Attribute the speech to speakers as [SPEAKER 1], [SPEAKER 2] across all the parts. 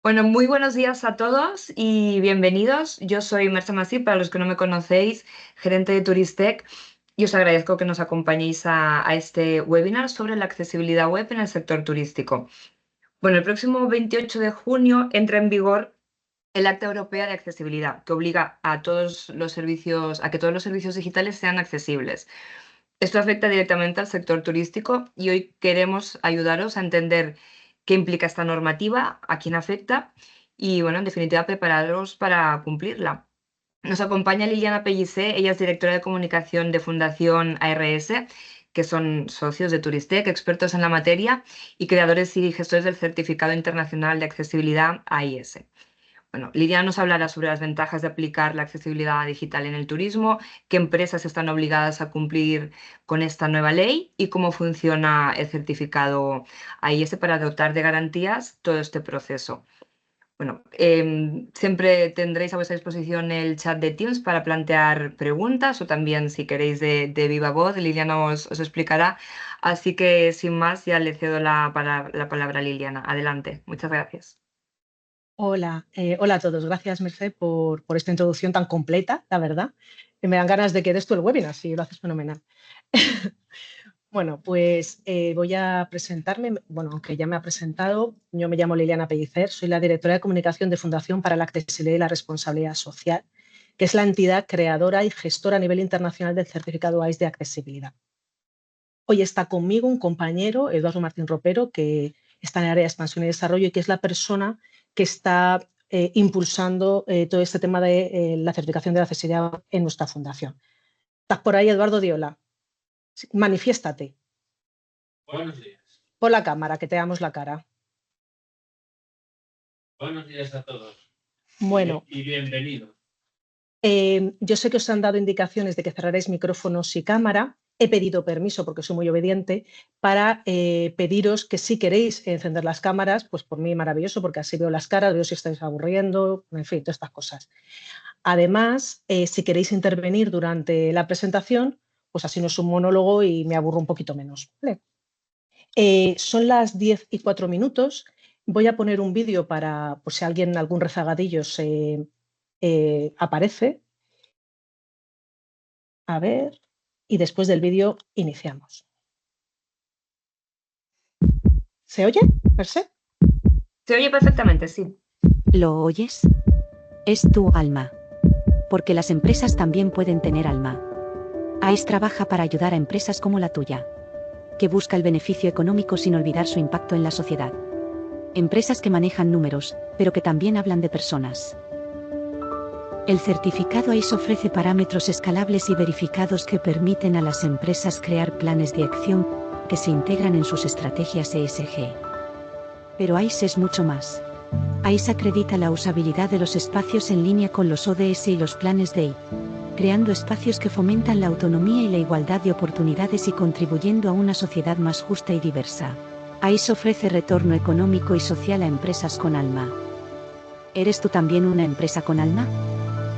[SPEAKER 1] Bueno, muy buenos días a todos y bienvenidos. Yo soy Merche Masip, para los que no me conocéis, gerente de Turistec, y os agradezco que nos acompañéis a este webinar sobre la accesibilidad web en el sector turístico. Bueno, el próximo 28 de junio entra en vigor el Acta Europea de Accesibilidad, que obliga a todos los servicios, a que todos los servicios digitales sean accesibles. Esto afecta directamente al sector turístico y hoy queremos ayudaros a entender qué implica esta normativa, a quién afecta y, bueno, en definitiva, prepararos para cumplirla. Nos acompaña Liliana Pellicé, ella es directora de comunicación de Fundación ARS, que son socios de Turistec, expertos en la materia y creadores y gestores del Certificado Internacional de Accesibilidad AIS. Bueno, Lidia nos hablará sobre las ventajas de aplicar la accesibilidad digital en el turismo, qué empresas están obligadas a cumplir con esta nueva ley y cómo funciona el certificado AIS para dotar de garantías todo este proceso. Bueno, siempre tendréis a vuestra disposición el chat de Teams para plantear preguntas o también si queréis de viva voz, Liliana os explicará. Así que sin más ya le cedo la palabra a Liliana. Adelante, muchas gracias.
[SPEAKER 2] Hola, hola a todos. Gracias, Merced, por esta introducción tan completa, la verdad. Me dan ganas de que des tú el webinar, si lo haces fenomenal. Bueno, pues voy a presentarme. Bueno, aunque ya me ha presentado, yo me llamo Liliana Pellicer, soy la directora de comunicación de Fundación para la Accesibilidad y la Responsabilidad Social, que es la entidad creadora y gestora a nivel internacional del certificado AIS de accesibilidad. Hoy está conmigo un compañero, Eduardo Martín Ropero, que está en el área de expansión y desarrollo y que es la persona que está impulsando todo este tema de la certificación de la accesibilidad en nuestra fundación. ¿Estás por ahí, Eduardo Diola? Manifiéstate.
[SPEAKER 3] Buenos días.
[SPEAKER 2] Por la cámara, que te damos la cara.
[SPEAKER 3] Buenos días a todos.
[SPEAKER 2] Bueno.
[SPEAKER 3] Y bienvenidos.
[SPEAKER 2] Yo sé que os han dado indicaciones de que cerraréis micrófonos y cámara. He pedido permiso, porque soy muy obediente, para pediros que si queréis encender las cámaras, pues por mí maravilloso, porque así veo las caras, veo si estáis aburriendo, en fin, todas estas cosas. Además, si queréis intervenir durante la presentación, pues así no es un monólogo y me aburro un poquito menos. ¿Vale? Son las 10:04. Voy a poner un vídeo para, por si alguien, algún rezagadillo se aparece. A ver, y después del vídeo iniciamos. ¿Se oye, Merced?
[SPEAKER 1] Se oye perfectamente, sí.
[SPEAKER 4] ¿Lo oyes? Es tu alma. Porque las empresas también pueden tener alma. AIS trabaja para ayudar a empresas como la tuya, que busca el beneficio económico sin olvidar su impacto en la sociedad. Empresas que manejan números, pero que también hablan de personas. El certificado AIS ofrece parámetros escalables y verificados que permiten a las empresas crear planes de acción que se integran en sus estrategias ESG. Pero AIS es mucho más. AIS acredita la usabilidad de los espacios en línea con los ODS y los planes DEI, creando espacios que fomentan la autonomía y la igualdad de oportunidades y contribuyendo a una sociedad más justa y diversa. AIS ofrece retorno económico y social a empresas con alma. ¿Eres tú también una empresa con alma?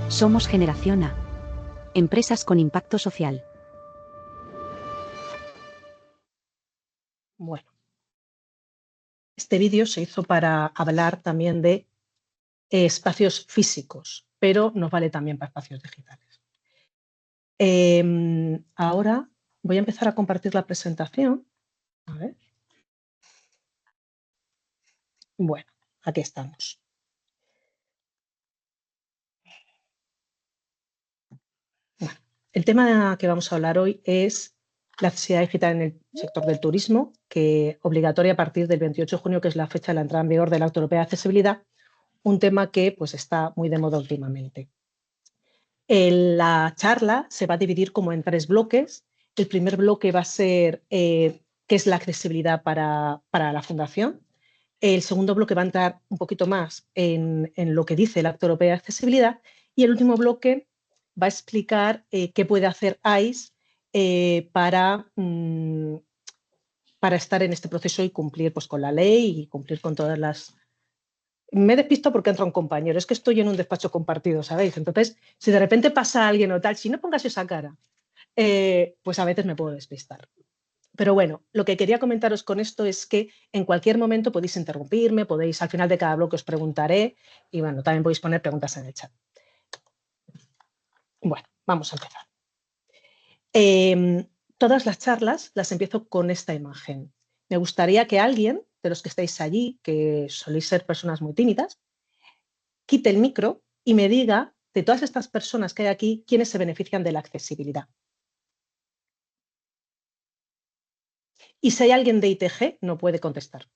[SPEAKER 4] Somos Generación A. Empresas con impacto social.
[SPEAKER 2] Bueno. Este vídeo se hizo para hablar también de espacios físicos, pero nos vale también para espacios digitales. Ahora voy a empezar a compartir la presentación. A ver. Bueno, aquí estamos. Bueno, el tema que vamos a hablar hoy es la accesibilidad digital en el sector del turismo, que obligatoria a partir del 28 de junio, que es la fecha de la entrada en vigor del Acta Europea de Accesibilidad, un tema que pues, está muy de moda últimamente. La charla se va a dividir como en 3 bloques. El primer bloque va a ser qué es la accesibilidad para la Fundación. El segundo bloque va a entrar un poquito más en lo que dice el Acta Europea de Accesibilidad. Y el último bloque va a explicar qué puede hacer AIS para estar en este proceso y cumplir pues, con la ley y cumplir con todas me despisto porque entra un compañero, es que estoy en un despacho compartido, ¿sabéis? Entonces, si de repente pasa alguien o tal, si no pongas esa cara, pues a veces me puedo despistar. Pero bueno, lo que quería comentaros con esto es que en cualquier momento podéis interrumpirme, podéis, al final de cada bloque os preguntaré y bueno, también podéis poner preguntas en el chat. Bueno, vamos a empezar. Todas las charlas las empiezo con esta imagen. Me gustaría que alguien de los que estáis allí, que soléis ser personas muy tímidas, quite el micro y me diga de todas estas personas que hay aquí, quiénes se benefician de la accesibilidad. Y si hay alguien de ITG, no puede contestar,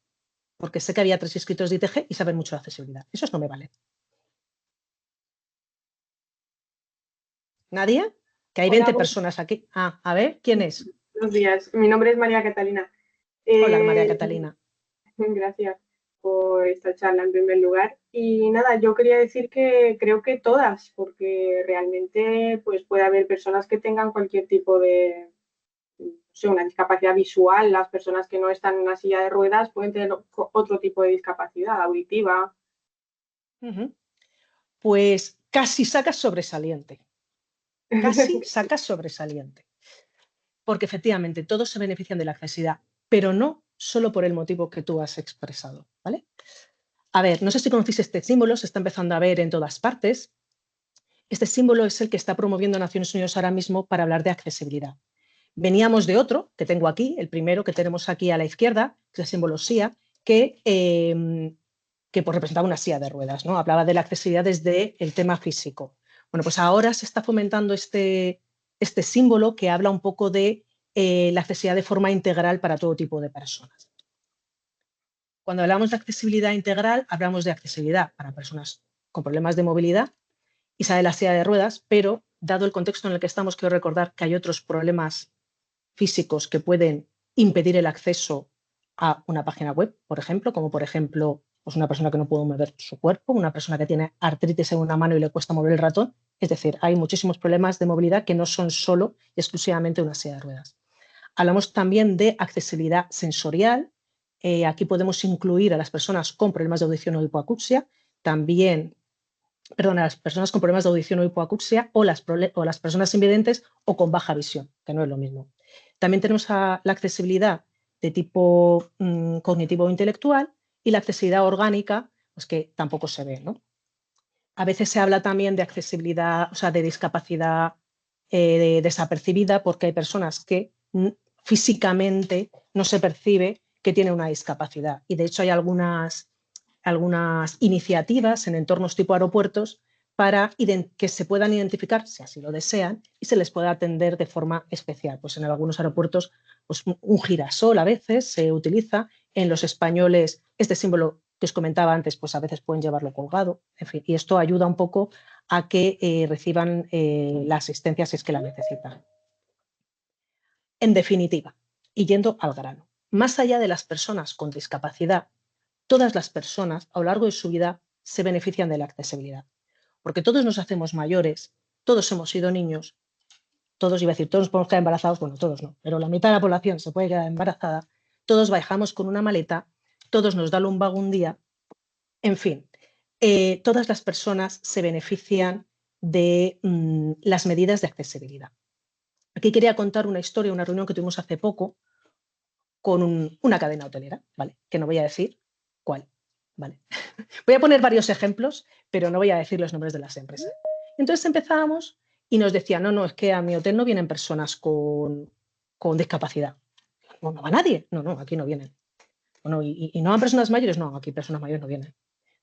[SPEAKER 2] porque sé que había 3 inscritos de ITG y saben mucho de accesibilidad. Esos no me valen. ¿Nadie? Que hay
[SPEAKER 5] Hola,
[SPEAKER 2] 20 personas aquí. Ah, a ver, ¿quién es?
[SPEAKER 5] buenos días. Mi nombre es María Catalina.
[SPEAKER 2] Hola, María Catalina.
[SPEAKER 5] Gracias por esta charla en primer lugar. Y nada, yo quería decir que creo que todas, porque realmente pues puede haber personas que tengan cualquier tipo de, no sé, una discapacidad visual. Las personas que no están en una silla de ruedas pueden tener otro tipo de discapacidad auditiva.
[SPEAKER 2] Pues casi sacas sobresaliente. Casi sacas sobresaliente. Porque efectivamente todos se benefician de la accesibilidad, pero no solo por el motivo que tú has expresado, ¿vale? A ver, no sé si conocéis este símbolo, se está empezando a ver en todas partes. Este símbolo es el que está promoviendo Naciones Unidas ahora mismo para hablar de accesibilidad. Veníamos de otro, que tengo aquí, el primero que tenemos aquí a la izquierda, que es el símbolo SIA, que pues, representaba una silla de ruedas, ¿no? Hablaba de la accesibilidad desde el tema físico. Bueno, pues ahora se está fomentando este símbolo que habla un poco de la accesibilidad de forma integral para todo tipo de personas. Cuando hablamos de accesibilidad integral, hablamos de accesibilidad para personas con problemas de movilidad y sale la silla de ruedas, pero dado el contexto en el que estamos, quiero recordar que hay otros problemas físicos que pueden impedir el acceso a una página web, por ejemplo, como por ejemplo pues una persona que no puede mover su cuerpo, una persona que tiene artritis en una mano y le cuesta mover el ratón. Es decir, hay muchísimos problemas de movilidad que no son solo y exclusivamente una silla de ruedas. Hablamos también de accesibilidad sensorial. Aquí podemos incluir a las personas con problemas de audición o hipoacusia, también a las personas con problemas de audición o hipoacusia o las personas invidentes o con baja visión, que no es lo mismo. También tenemos la accesibilidad de tipo cognitivo o intelectual y la accesibilidad orgánica, pues que tampoco se ve, ¿no? A veces se habla también de accesibilidad, o sea, de discapacidad desapercibida, porque hay personas que físicamente no se percibe que tienen una discapacidad. Y de hecho hay algunas iniciativas en entornos tipo aeropuertos para que se puedan identificar, si así lo desean, y se les pueda atender de forma especial. Pues en algunos aeropuertos pues un girasol a veces se utiliza, en los españoles este símbolo que os comentaba antes, pues a veces pueden llevarlo colgado, en fin, y esto ayuda un poco a que reciban la asistencia si es que la necesitan. En definitiva, y yendo al grano, más allá de las personas con discapacidad, todas las personas a lo largo de su vida se benefician de la accesibilidad, porque todos nos hacemos mayores, todos hemos sido niños, todos, iba a decir, todos nos podemos quedar embarazados, bueno, todos no, pero la mitad de la población se puede quedar embarazada, todos viajamos con una maleta, todos nos da lumbago un día, en fin, todas las personas se benefician de las medidas de accesibilidad. Aquí quería contar una historia, una reunión que tuvimos hace poco con una cadena hotelera, ¿vale? Que no voy a decir cuál, ¿vale? Voy a poner varios ejemplos, pero no voy a decir los nombres de las empresas. Entonces empezábamos y nos decían, no, es que a mi hotel no vienen personas con discapacidad. No va nadie. No, aquí no vienen. Bueno, ¿y no van personas mayores? No, aquí personas mayores no vienen.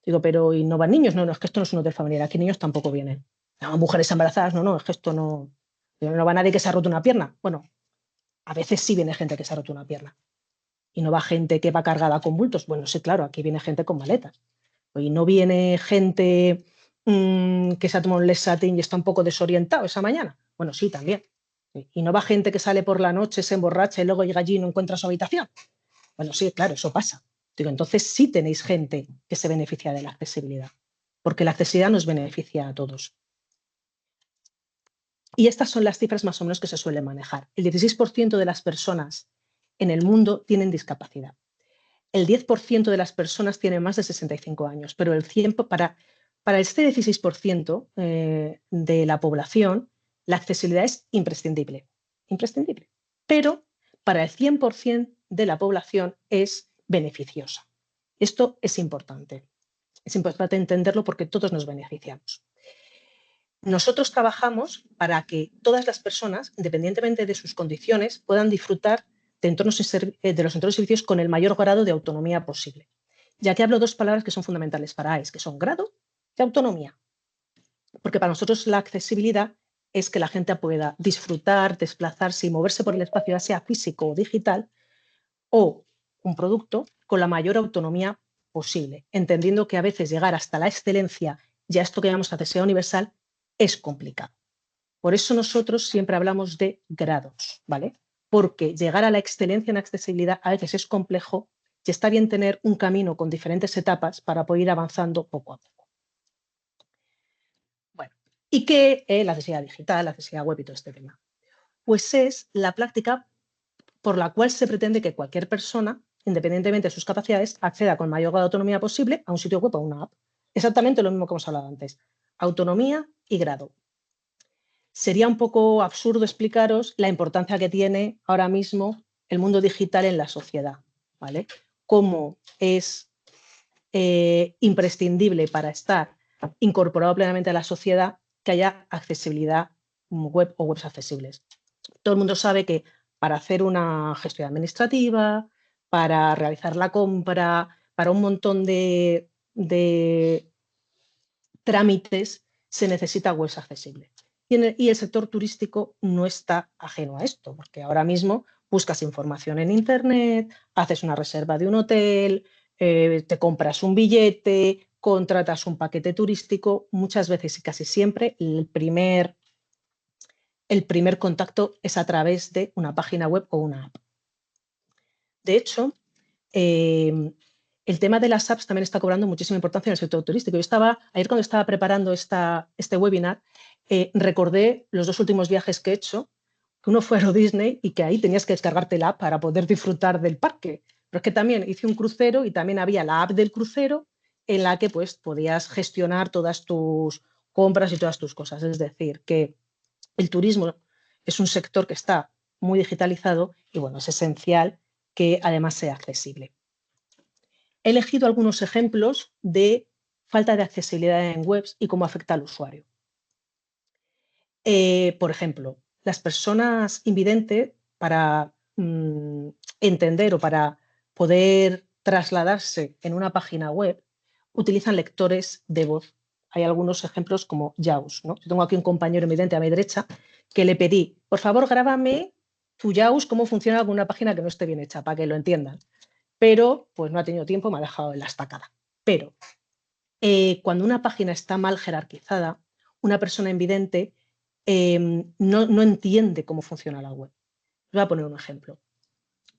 [SPEAKER 2] Digo, pero ¿y no van niños? No, es que esto no es un hotel familiar, aquí niños tampoco vienen. No, mujeres embarazadas, no, es que esto no va nadie que se ha roto una pierna. Bueno, a veces sí viene gente que se ha roto una pierna. Y no va gente que va cargada con bultos. Bueno, sí, claro, aquí viene gente con maletas. Y no viene gente que se ha tomado un Lesatin y está un poco desorientado esa mañana. Bueno, sí, también. Y no va gente que sale por la noche, se emborracha y luego llega allí y no encuentra su habitación. Bueno, sí, claro, eso pasa. Digo, entonces sí tenéis gente que se beneficia de la accesibilidad, porque la accesibilidad nos beneficia a todos. Y estas son las cifras más o menos que se suelen manejar. El 16% de las personas en el mundo tienen discapacidad. el 10% de las personas tiene más de 65 años, pero para este 16% de la población, la accesibilidad es imprescindible. Imprescindible. Pero para el 100% de la población es beneficiosa. Esto es importante. Es importante entenderlo porque todos nos beneficiamos. Nosotros trabajamos para que todas las personas, independientemente de sus condiciones, puedan disfrutar de los entornos y servicios con el mayor grado de autonomía posible. Ya que hablo dos palabras que son fundamentales para AES, que son grado y autonomía. Porque para nosotros la accesibilidad es que la gente pueda disfrutar, desplazarse y moverse por el espacio, ya sea físico o digital, o un producto con la mayor autonomía posible, entendiendo que a veces llegar hasta la excelencia, ya esto que llamamos accesibilidad universal, es complicado. Por eso nosotros siempre hablamos de grados, ¿vale? Porque llegar a la excelencia en accesibilidad a veces es complejo y está bien tener un camino con diferentes etapas para poder ir avanzando poco a poco. Bueno, ¿y qué es la accesibilidad digital, la accesibilidad web y todo este tema? Pues es la práctica por la cual se pretende que cualquier persona, independientemente de sus capacidades, acceda con mayor grado de autonomía posible a un sitio web o a una app. Exactamente lo mismo que hemos hablado antes. Autonomía y grado. Sería un poco absurdo explicaros la importancia que tiene ahora mismo el mundo digital en la sociedad, ¿vale? Cómo es imprescindible para estar incorporado plenamente a la sociedad que haya accesibilidad web o webs accesibles. Todo el mundo sabe que para hacer una gestión administrativa, para realizar la compra, para un montón de trámites, se necesita webs accesibles. Y el sector turístico no está ajeno a esto, porque ahora mismo buscas información en Internet, haces una reserva de un hotel, te compras un billete, contratas un paquete turístico. Muchas veces y casi siempre el primer contacto es a través de una página web o una app. De hecho, el tema de las apps también está cobrando muchísima importancia en el sector turístico. Ayer cuando estaba preparando este webinar, recordé los dos últimos viajes que he hecho, que uno fue a Euro Disney y que ahí tenías que descargarte la app para poder disfrutar del parque. Pero es que también hice un crucero y también había la app del crucero en la que pues, podías gestionar todas tus compras y todas tus cosas. Es decir, que el turismo es un sector que está muy digitalizado y bueno, es esencial que además sea accesible. He elegido algunos ejemplos de falta de accesibilidad en webs y cómo afecta al usuario. Por ejemplo, las personas invidentes, para entender o para poder trasladarse en una página web, utilizan lectores de voz. Hay algunos ejemplos como JAWS, ¿no? Yo tengo aquí un compañero invidente a mi derecha que le pedí, por favor, grábame tu JAWS, cómo funciona alguna página que no esté bien hecha, para que lo entiendan. Pero pues no ha tenido tiempo, me ha dejado en la estacada. Pero cuando una página está mal jerarquizada, una persona invidente no entiende cómo funciona la web. Os voy a poner un ejemplo.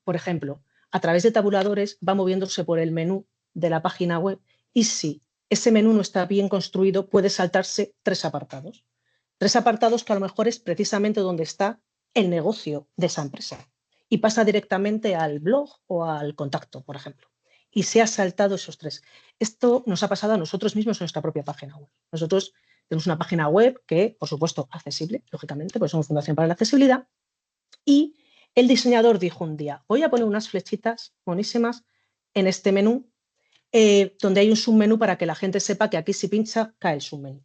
[SPEAKER 2] Por ejemplo, a través de tabuladores va moviéndose por el menú de la página web y si ese menú no está bien construido, puede saltarse tres apartados. Tres apartados que a lo mejor es precisamente donde está el negocio de esa empresa y pasa directamente al blog o al contacto, por ejemplo. Y se ha saltado esos tres. Esto nos ha pasado a nosotros mismos en nuestra propia página web. Nosotros tenemos una página web que, por supuesto, accesible, lógicamente, porque somos Fundación para la Accesibilidad, y el diseñador dijo un día, voy a poner unas flechitas buenísimas en este menú, donde hay un submenú para que la gente sepa que aquí si pincha cae el submenú.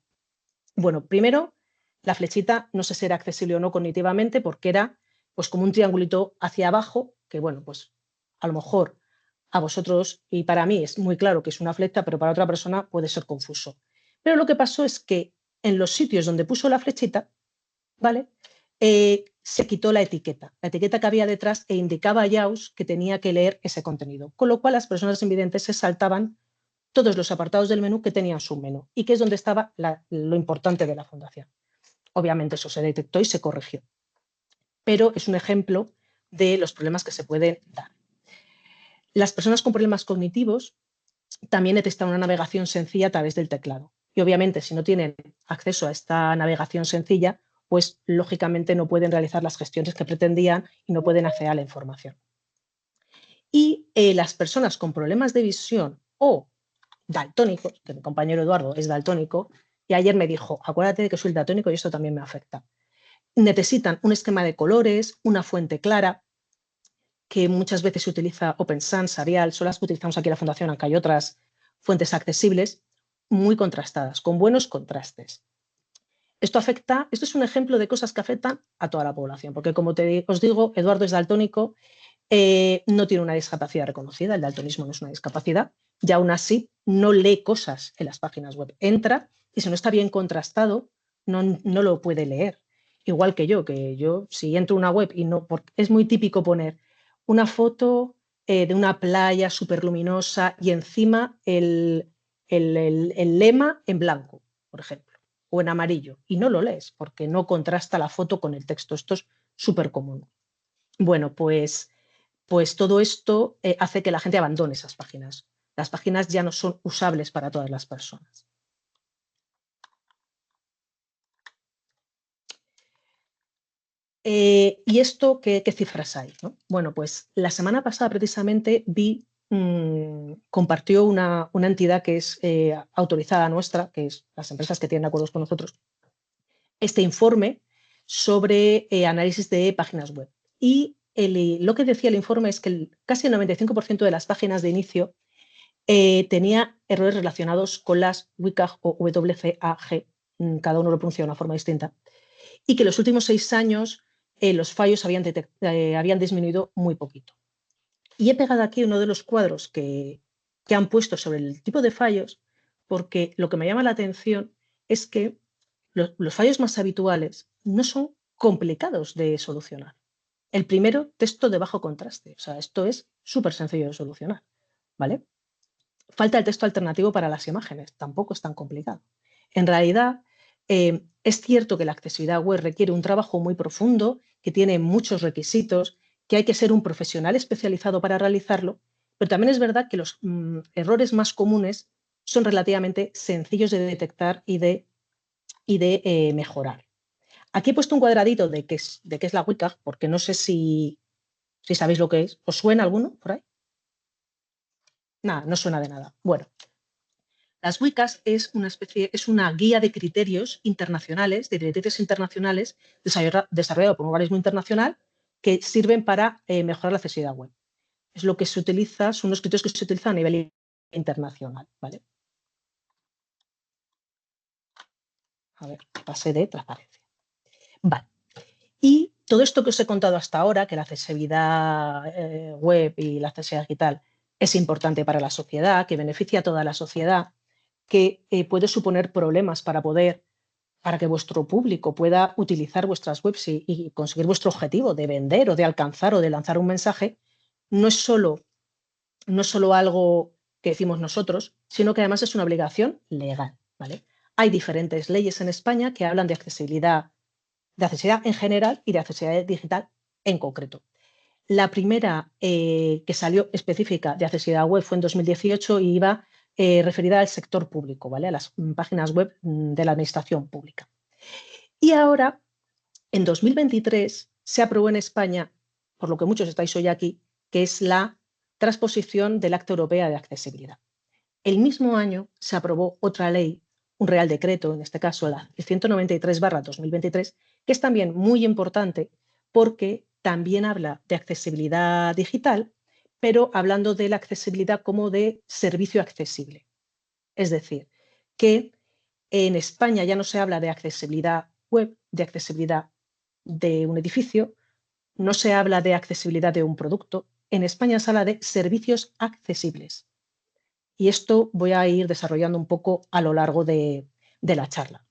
[SPEAKER 2] Bueno, primero, la flechita no sé si era accesible o no cognitivamente porque era pues como un triangulito hacia abajo, que bueno, pues a lo mejor a vosotros y para mí es muy claro que es una flecha, pero para otra persona puede ser confuso. Pero lo que pasó es que en los sitios donde puso la flechita, ¿vale? Se quitó la etiqueta que había detrás e indicaba a JAWS que tenía que leer ese contenido, con lo cual las personas invidentes se saltaban todos los apartados del menú que tenían submenú y que es donde estaba lo importante de la fundación. Obviamente eso se detectó y se corrigió, pero es un ejemplo de los problemas que se pueden dar. Las personas con problemas cognitivos también necesitan una navegación sencilla a través del teclado y obviamente si no tienen acceso a esta navegación sencilla, pues lógicamente no pueden realizar las gestiones que pretendían y no pueden acceder a la información. Y las personas con problemas de visión o daltónicos, que mi compañero Eduardo es daltónico, y ayer me dijo, acuérdate de que soy daltónico y esto también me afecta. Necesitan un esquema de colores, una fuente clara, que muchas veces se utiliza Open Sans, Arial, son las que utilizamos aquí en la Fundación, aunque hay otras fuentes accesibles, muy contrastadas, con buenos contrastes. Esto es un ejemplo de cosas que afectan a toda la población, porque como os digo, Eduardo es daltónico, no tiene una discapacidad reconocida, el daltonismo no es una discapacidad, y aún así no lee cosas en las páginas web. Entra y si no está bien contrastado, no lo puede leer. Igual que yo si entro a una web y no, porque es muy típico poner una foto de una playa súper luminosa y encima el lema en blanco, por ejemplo, o en amarillo, y no lo lees porque no contrasta la foto con el texto. Esto es súper común. Bueno, pues todo esto hace que la gente abandone esas páginas. Las páginas ya no son usables para todas las personas. ¿Y esto qué cifras hay, ¿no? Bueno, pues la semana pasada precisamente compartió una entidad que es autorizada nuestra, que es las empresas que tienen acuerdos con nosotros, este informe sobre análisis de páginas web. Y lo que decía el informe es que casi el 95% de las páginas de inicio tenía errores relacionados con las WCAG o WCAG, cada uno lo pronuncia de una forma distinta, y que en los últimos 6 años los fallos habían disminuido muy poquito. Y he pegado aquí uno de los cuadros que han puesto sobre el tipo de fallos, porque lo que me llama la atención es que los fallos más habituales no son complicados de solucionar. El primero, texto de bajo contraste. O sea, esto es súper sencillo de solucionar, ¿vale? Falta el texto alternativo para las imágenes, tampoco es tan complicado. En realidad, es cierto que la accesibilidad web requiere un trabajo muy profundo, que tiene muchos requisitos, que hay que ser un profesional especializado para realizarlo, pero también es verdad que los errores más comunes son relativamente sencillos de detectar y de mejorar. Aquí he puesto un cuadradito de qué es la WCAG, porque no sé si sabéis lo que es. ¿Os suena alguno por ahí? Nada, no suena de nada. Bueno, las WCAGs es una guía de criterios internacionales, de directrices internacionales desarrollado por un organismo internacional que sirven para mejorar la accesibilidad web. Es lo que se utiliza, son los criterios que se utilizan a nivel internacional, ¿vale? A ver, pase de transparencia. Vale. Y todo esto que os he contado hasta ahora, que la accesibilidad web y la accesibilidad digital es importante para la sociedad, que beneficia a toda la sociedad, que puede suponer problemas para que vuestro público pueda utilizar vuestras webs y conseguir vuestro objetivo de vender o de alcanzar o de lanzar un mensaje, no es solo algo que decimos nosotros, sino que además es una obligación legal, ¿vale? Hay diferentes leyes en España que hablan de accesibilidad en general y de accesibilidad digital en concreto. La primera que salió específica de accesibilidad web fue en 2018 y iba referida al sector público, ¿vale? A las páginas web de la administración pública. Y ahora, en 2023, se aprobó en España, por lo que muchos estáis hoy aquí, que es la transposición del Acta Europea de Accesibilidad. El mismo año se aprobó otra ley, un Real Decreto, en este caso el 193/2023, que es también muy importante porque también habla de accesibilidad digital, pero hablando de la accesibilidad como de servicio accesible. Es decir, que en España ya no se habla de accesibilidad web, de accesibilidad de un edificio, no se habla de accesibilidad de un producto, en España se habla de servicios accesibles. Y esto voy a ir desarrollando un poco a lo largo de la charla.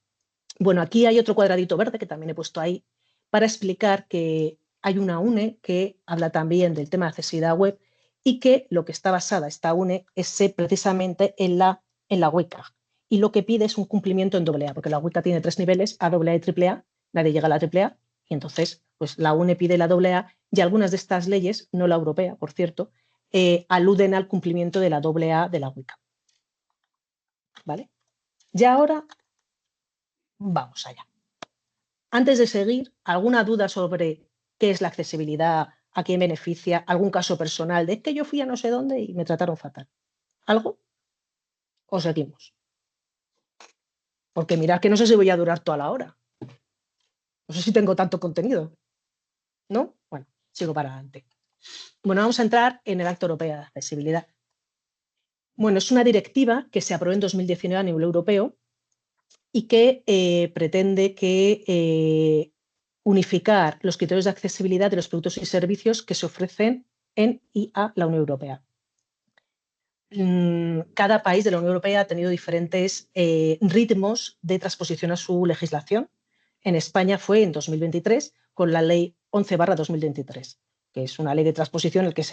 [SPEAKER 2] Bueno, aquí hay otro cuadradito verde que también he puesto ahí para explicar que hay una UNE que habla también del tema de accesibilidad web y que lo que está basada esta UNE es precisamente en la WCAG. Y lo que pide es un cumplimiento en AA, porque la WCAG tiene 3 niveles, AA y AAA, nadie llega a la AAA, y entonces pues la UNE pide la AA y algunas de estas leyes, no la europea, por cierto, aluden al cumplimiento de la AA de la WCAG. ¿Vale? Y ahora vamos allá. Antes de seguir, ¿alguna duda sobre qué es la accesibilidad ¿A quién beneficia? ¿Algún caso personal de es que yo fui a no sé dónde y me trataron fatal? ¿Algo? ¿O seguimos? Porque mirad que no sé si voy a durar toda la hora. No sé si tengo tanto contenido. ¿No? Bueno, sigo para adelante. Bueno, vamos a entrar en el Acta Europea de Accesibilidad. Bueno, es una directiva que se aprobó en 2019 a nivel europeo y que pretende que unificar los criterios de accesibilidad de los productos y servicios que se ofrecen en y a la Unión Europea. Cada país de la Unión Europea ha tenido diferentes ritmos de transposición a su legislación. En España fue en 2023 con la Ley 11/2023, que es una ley de transposición en la que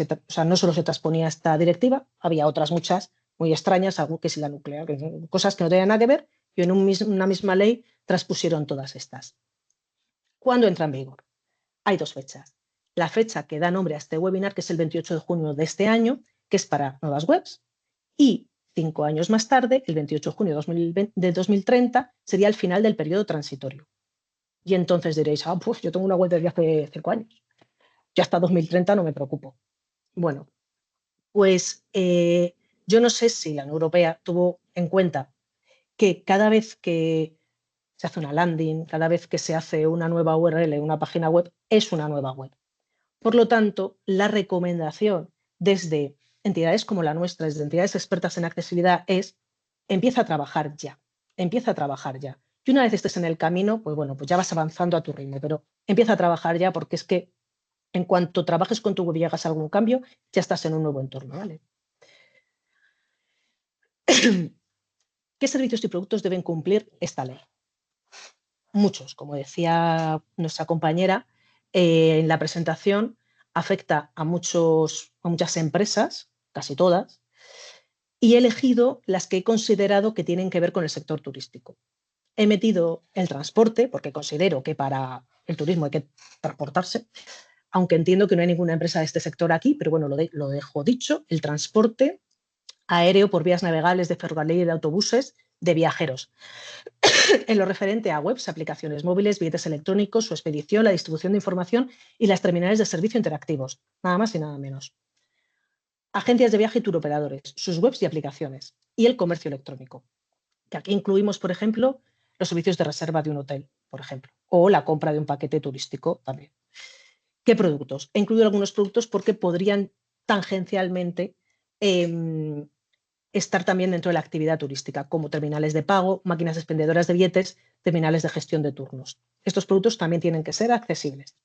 [SPEAKER 2] no solo se transponía esta directiva, había otras muchas muy extrañas, algo que es la nuclear, cosas que no tenían nada que ver, y en una misma ley transpusieron todas estas. ¿Cuándo entra en vigor? Hay dos fechas. La fecha que da nombre a este webinar, que es el 28 de junio de este año, que es para nuevas webs, y 5 años más tarde, el 28 de junio de 2030, sería el final del periodo transitorio. Y entonces diréis, pues yo tengo una web desde hace 5 años. Yo hasta 2030 no me preocupo. Bueno, pues yo no sé si la Unión Europea tuvo en cuenta que cada vez que se hace una landing, cada vez que se hace una nueva URL, una página web, es una nueva web. Por lo tanto, la recomendación desde entidades como la nuestra, desde entidades expertas en accesibilidad, es empieza a trabajar ya, empieza a trabajar ya. Y una vez estés en el camino, pues bueno, pues ya vas avanzando a tu ritmo, pero empieza a trabajar ya porque es que en cuanto trabajes con tu web y hagas algún cambio, ya estás en un nuevo entorno, ¿vale? ¿Qué servicios y productos deben cumplir esta ley? Muchos, como decía nuestra compañera en la presentación, afecta a muchas empresas, casi todas, y he elegido las que he considerado que tienen que ver con el sector turístico. He metido el transporte, porque considero que para el turismo hay que transportarse, aunque entiendo que no hay ninguna empresa de este sector aquí, pero bueno, lo dejo dicho, el transporte aéreo por vías navegables de ferrocarril y de autobuses de viajeros. En lo referente a webs, aplicaciones móviles, billetes electrónicos, su expedición, la distribución de información y las terminales de servicio interactivos, nada más y nada menos. Agencias de viaje y turoperadores, sus webs y aplicaciones, y el comercio electrónico, que aquí incluimos, por ejemplo, los servicios de reserva de un hotel, por ejemplo, o la compra de un paquete turístico también. ¿Qué productos? He incluido algunos productos porque podrían tangencialmente estar también dentro de la actividad turística, como terminales de pago, máquinas expendedoras de billetes, terminales de gestión de turnos. Estos productos también tienen que ser accesibles.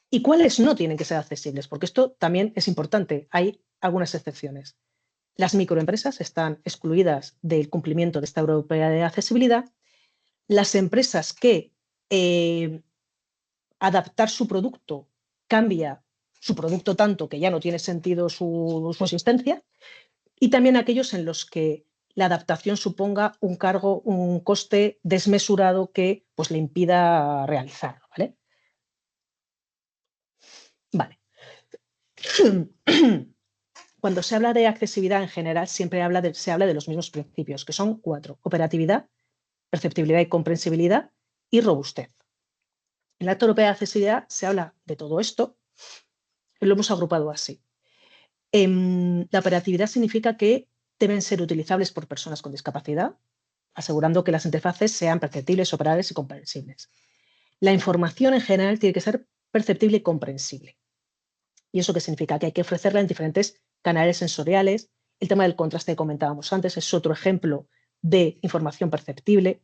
[SPEAKER 2] ¿Y cuáles no tienen que ser accesibles? Porque esto también es importante. Hay algunas excepciones. Las microempresas están excluidas del cumplimiento de esta Europea de accesibilidad. Las empresas que adaptar su producto cambia su producto tanto que ya no tiene sentido su existencia, y también aquellos en los que la adaptación suponga un cargo, un coste desmesurado que pues, le impida realizarlo. ¿Vale? Vale. Cuando se habla de accesibilidad en general, siempre se habla de los mismos principios, que son 4: operatividad, perceptibilidad y comprensibilidad, y robustez. En la Acta Europea de Accesibilidad se habla de todo esto y lo hemos agrupado así. La operatividad significa que deben ser utilizables por personas con discapacidad, asegurando que las interfaces sean perceptibles, operables y comprensibles. La información en general tiene que ser perceptible y comprensible. ¿Y eso qué significa? Que hay que ofrecerla en diferentes canales sensoriales. El tema del contraste que comentábamos antes es otro ejemplo de información perceptible.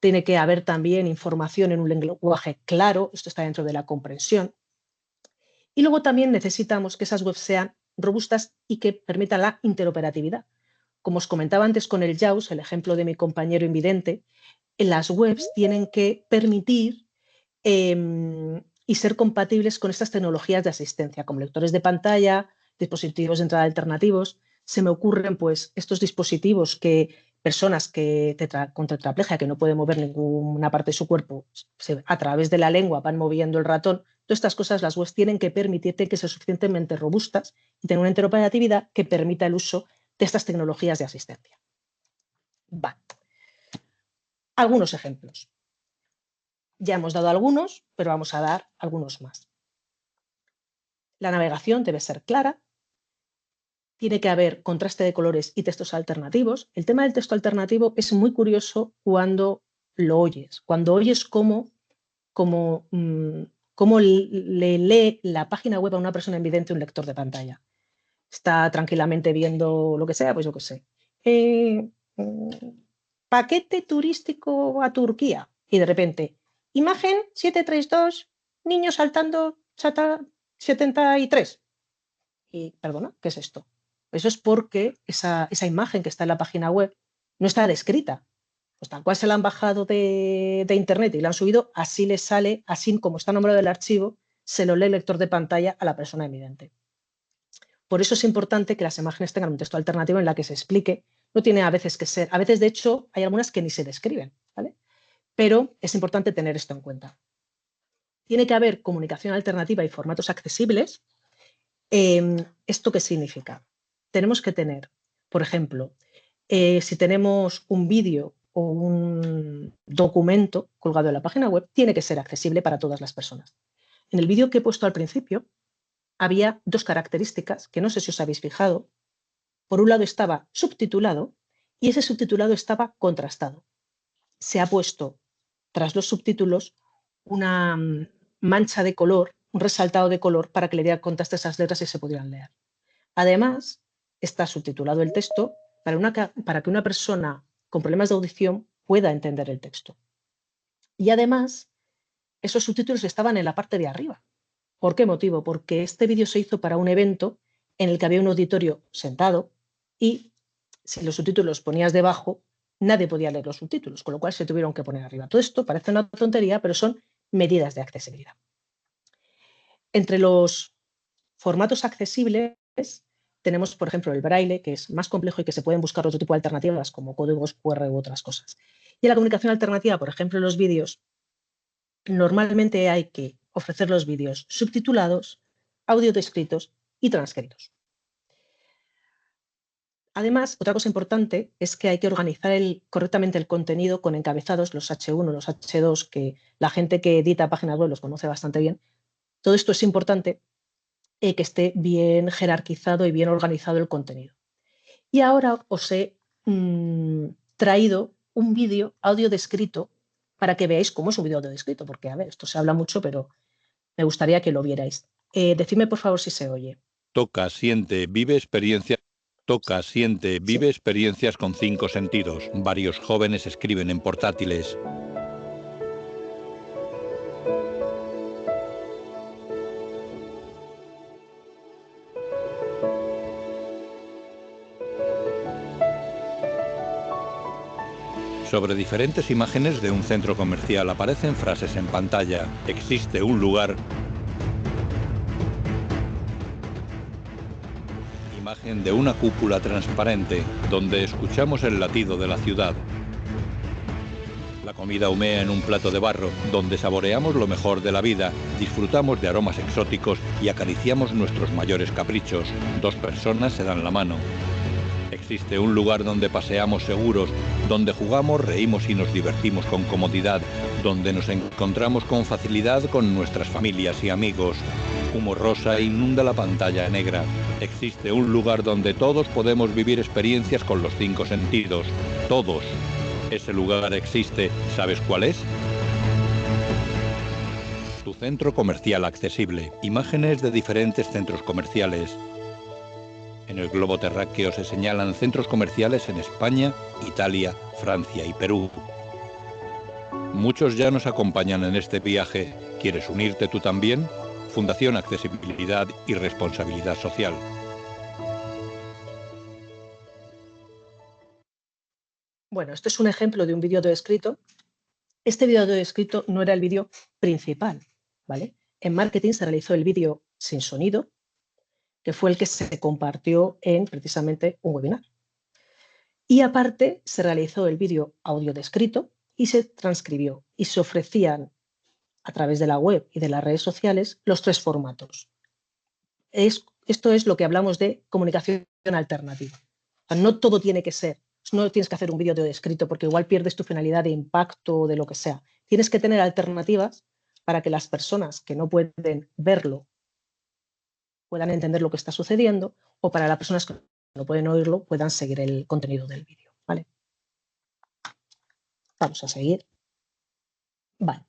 [SPEAKER 2] Tiene que haber también información en un lenguaje claro, esto está dentro de la comprensión. Y luego también necesitamos que esas webs sean robustas y que permitan la interoperatividad. Como os comentaba antes con el JAWS, el ejemplo de mi compañero invidente, las webs tienen que permitir y ser compatibles con estas tecnologías de asistencia, como lectores de pantalla, dispositivos de entrada alternativos. Se me ocurren pues estos dispositivos que personas con tetraplegia que no pueden mover ninguna parte de su cuerpo, a través de la lengua van moviendo el ratón. Todas estas cosas las webs tienen que permitirte que sean suficientemente robustas y tener una interoperatividad que permita el uso de estas tecnologías de asistencia. Vale. Algunos ejemplos. Ya hemos dado algunos, pero vamos a dar algunos más. La navegación debe ser clara. Tiene que haber contraste de colores y textos alternativos. El tema del texto alternativo es muy curioso cuando lo oyes. Cuando oyes cómo le lee la página web a una persona invidente un lector de pantalla. Está tranquilamente viendo lo que sea, pues yo qué sé. Paquete turístico a Turquía. Y de repente, imagen 732, niños saltando 73. Y, perdona, ¿qué es esto? Eso es porque esa imagen que está en la página web no está descrita. Pues tal cual se la han bajado de internet y la han subido, así les sale, así como está nombrado el archivo, se lo lee el lector de pantalla a la persona evidente. Por eso es importante que las imágenes tengan un texto alternativo en la que se explique. No tiene a veces que ser, a veces de hecho hay algunas que ni se describen, ¿vale? Pero es importante tener esto en cuenta. Tiene que haber comunicación alternativa y formatos accesibles. ¿Esto qué significa? Tenemos que tener, por ejemplo, si tenemos un vídeo o un documento colgado en la página web, tiene que ser accesible para todas las personas. En el vídeo que he puesto al principio había dos características que no sé si os habéis fijado. Por un lado estaba subtitulado y ese subtitulado estaba contrastado. Se ha puesto tras los subtítulos una mancha de color, un resaltado de color para que le diera contraste a esas letras y se pudieran leer. Además, está subtitulado el texto para que una persona con problemas de audición pueda entender el texto. Y además, esos subtítulos estaban en la parte de arriba. ¿Por qué motivo? Porque este vídeo se hizo para un evento en el que había un auditorio sentado y si los subtítulos los ponías debajo, nadie podía leer los subtítulos, con lo cual se tuvieron que poner arriba. Todo esto parece una tontería, pero son medidas de accesibilidad. Entre los formatos accesibles tenemos, por ejemplo, el braille, que es más complejo y que se pueden buscar otro tipo de alternativas como códigos QR u otras cosas. Y en la comunicación alternativa, por ejemplo, en los vídeos, normalmente hay que ofrecer los vídeos subtitulados, audio descritos y transcritos. Además, otra cosa importante es que hay que organizar correctamente el contenido con encabezados, los H1, los H2, que la gente que edita páginas web los conoce bastante bien. Todo esto es importante que esté bien jerarquizado y bien organizado el contenido. Y ahora os he traído un vídeo audio descrito para que veáis cómo es un vídeo audio descrito, porque, a ver, esto se habla mucho, pero me gustaría que lo vierais. Decidme, por favor, si se oye.
[SPEAKER 6] Toca, siente, vive experiencias. Toca, siente, vive experiencias con 5 sentidos. Varios jóvenes escriben en portátiles. Sobre diferentes imágenes de un centro comercial aparecen frases en pantalla. Existe un lugar. Imagen de una cúpula transparente, donde escuchamos el latido de la ciudad. La comida humea en un plato de barro, donde saboreamos lo mejor de la vida, disfrutamos de aromas exóticos y acariciamos nuestros mayores caprichos. 2 personas se dan la mano. Existe un lugar donde paseamos seguros, donde jugamos, reímos y nos divertimos con comodidad, donde nos encontramos con facilidad con nuestras familias y amigos. Humo rosa inunda la pantalla negra. Existe un lugar donde todos podemos vivir experiencias con los 5 sentidos. Todos. Ese lugar existe. ¿Sabes cuál es? Tu centro comercial accesible. Imágenes de diferentes centros comerciales. En el globo terráqueo se señalan centros comerciales en España, Italia, Francia y Perú. Muchos ya nos acompañan en este viaje. ¿Quieres unirte tú también? Fundación Accesibilidad y Responsabilidad Social.
[SPEAKER 2] Bueno, este es un ejemplo de un vídeo audiodescrito. Este vídeo audiodescrito no era el vídeo principal, ¿vale? En marketing se realizó el vídeo sin sonido, que fue el que se compartió en precisamente un webinar. Y aparte se realizó el vídeo audiodescrito y se transcribió y se ofrecían a través de la web y de las redes sociales los 3 formatos. Esto es lo que hablamos de comunicación alternativa. O sea, no todo tiene que ser, no tienes que hacer un vídeo audiodescrito porque igual pierdes tu finalidad de impacto o de lo que sea. tienes que tener alternativas para que las personas que no pueden verlo puedan entender lo que está sucediendo, o para las personas que no pueden oírlo puedan seguir el contenido del vídeo. ¿Vale? Vamos a seguir. Vale.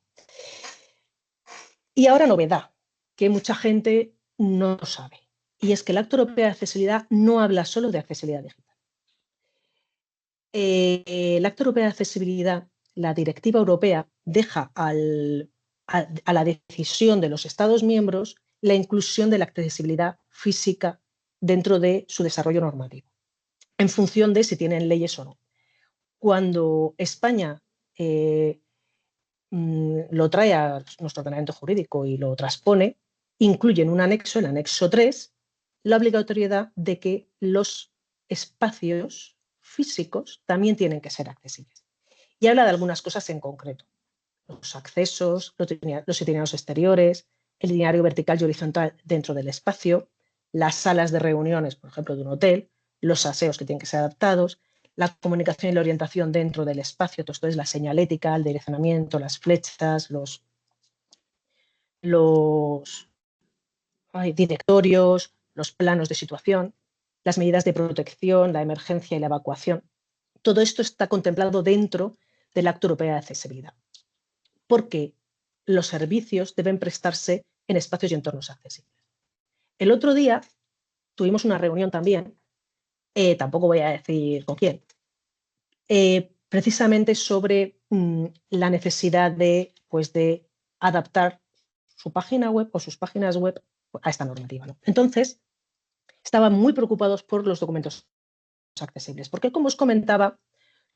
[SPEAKER 2] Y ahora novedad, que mucha gente no sabe, y es que el Acta Europea de Accesibilidad no habla solo de accesibilidad digital. El Acta Europea de Accesibilidad, la directiva europea, deja a la decisión de los Estados miembros la inclusión de la accesibilidad física dentro de su desarrollo normativo, en función de si tienen leyes o no. Cuando España lo trae a nuestro ordenamiento jurídico y lo transpone, incluye en un anexo, el anexo 3, la obligatoriedad de que los espacios físicos también tienen que ser accesibles. Y habla de algunas cosas en concreto: los accesos, los itinerarios exteriores, el itinerario vertical y horizontal dentro del espacio, las salas de reuniones, por ejemplo, de un hotel, los aseos que tienen que ser adaptados, la comunicación y la orientación dentro del espacio, esto es la señalética, el direccionamiento, las flechas, los directorios, los planos de situación, las medidas de protección, la emergencia y la evacuación. Todo esto está contemplado dentro del Acta Europea de Accesibilidad, porque los servicios deben prestarse en espacios y entornos accesibles. El otro día tuvimos una reunión también, tampoco voy a decir con quién, precisamente sobre la necesidad de adaptar su página web o sus páginas web a esta normativa, ¿no? Entonces, estaban muy preocupados por los documentos accesibles, porque, como os comentaba,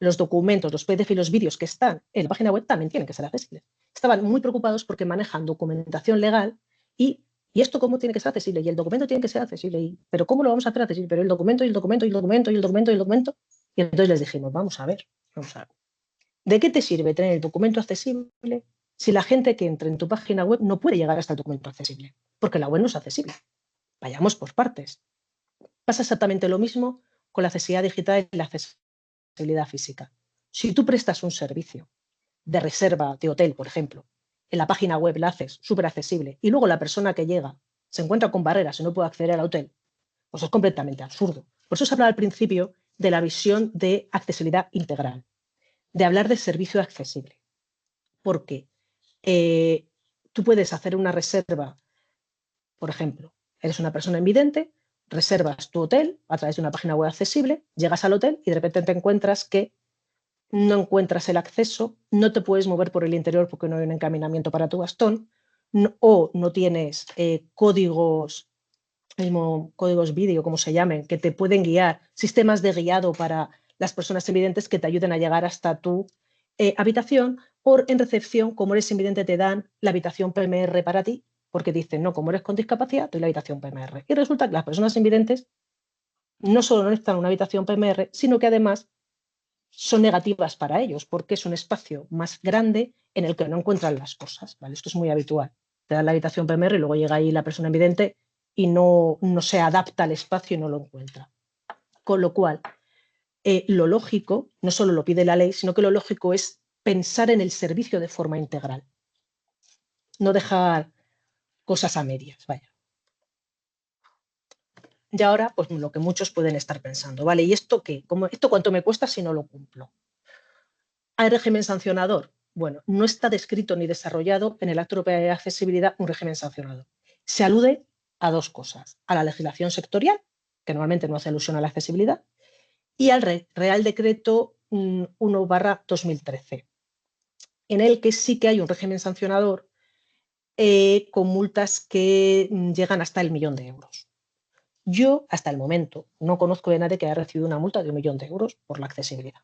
[SPEAKER 2] los documentos, los PDF y los vídeos que están en la página web también tienen que ser accesibles. Estaban muy preocupados porque manejan documentación legal y esto cómo tiene que ser accesible, y el documento tiene que ser accesible, pero ¿cómo lo vamos a hacer accesible? Pero el documento y el documento y el documento y el documento y el documento. Y entonces les dijimos, vamos a ver. ¿De qué te sirve tener el documento accesible si la gente que entra en tu página web no puede llegar hasta el documento accesible? Porque la web no es accesible. Vayamos por partes. Pasa exactamente lo mismo con la accesibilidad digital y la accesibilidad física. Si tú prestas un servicio de reserva de hotel, por ejemplo, en la página web la haces súper accesible y luego la persona que llega se encuentra con barreras y no puede acceder al hotel, pues es completamente absurdo. Por eso se hablaba al principio de la visión de accesibilidad integral, de hablar de servicio accesible, porque tú puedes hacer una reserva, por ejemplo, eres una persona invidente, reservas tu hotel a través de una página web accesible, llegas al hotel y de repente te encuentras que no encuentras el acceso, no te puedes mover por el interior porque no hay un encaminamiento para tu bastón, o no tienes códigos vídeo, como se llamen, que te pueden guiar, sistemas de guiado para las personas invidentes que te ayuden a llegar hasta tu habitación, o en recepción, como eres invidente, te dan la habitación PMR para ti, porque dicen, no, como eres con discapacidad, te doy la habitación PMR. Y resulta que las personas invidentes no solo no necesitan una habitación PMR, sino que además son negativas para ellos, porque es un espacio más grande en el que no encuentran las cosas, ¿vale? Esto es muy habitual. Te dan la habitación PMR y luego llega ahí la persona invidente y no se adapta al espacio y no lo encuentra. Con lo cual, lo lógico, no solo lo pide la ley, sino que lo lógico es pensar en el servicio de forma integral. No dejar cosas a medias, vaya. Y ahora, pues lo que muchos pueden estar pensando, ¿vale? ¿Y esto qué? ¿Esto cuánto me cuesta si no lo cumplo? ¿Hay régimen sancionador? Bueno, no está descrito ni desarrollado en el Acta Europea de Accesibilidad un régimen sancionador. Se alude a dos cosas: a la legislación sectorial, que normalmente no hace alusión a la accesibilidad, y al Real Decreto 1/2013, en el que sí que hay un régimen sancionador con multas que llegan hasta el 1.000.000 de euros. Yo, hasta el momento, no conozco de nadie que haya recibido una multa de 1.000.000 de euros por la accesibilidad.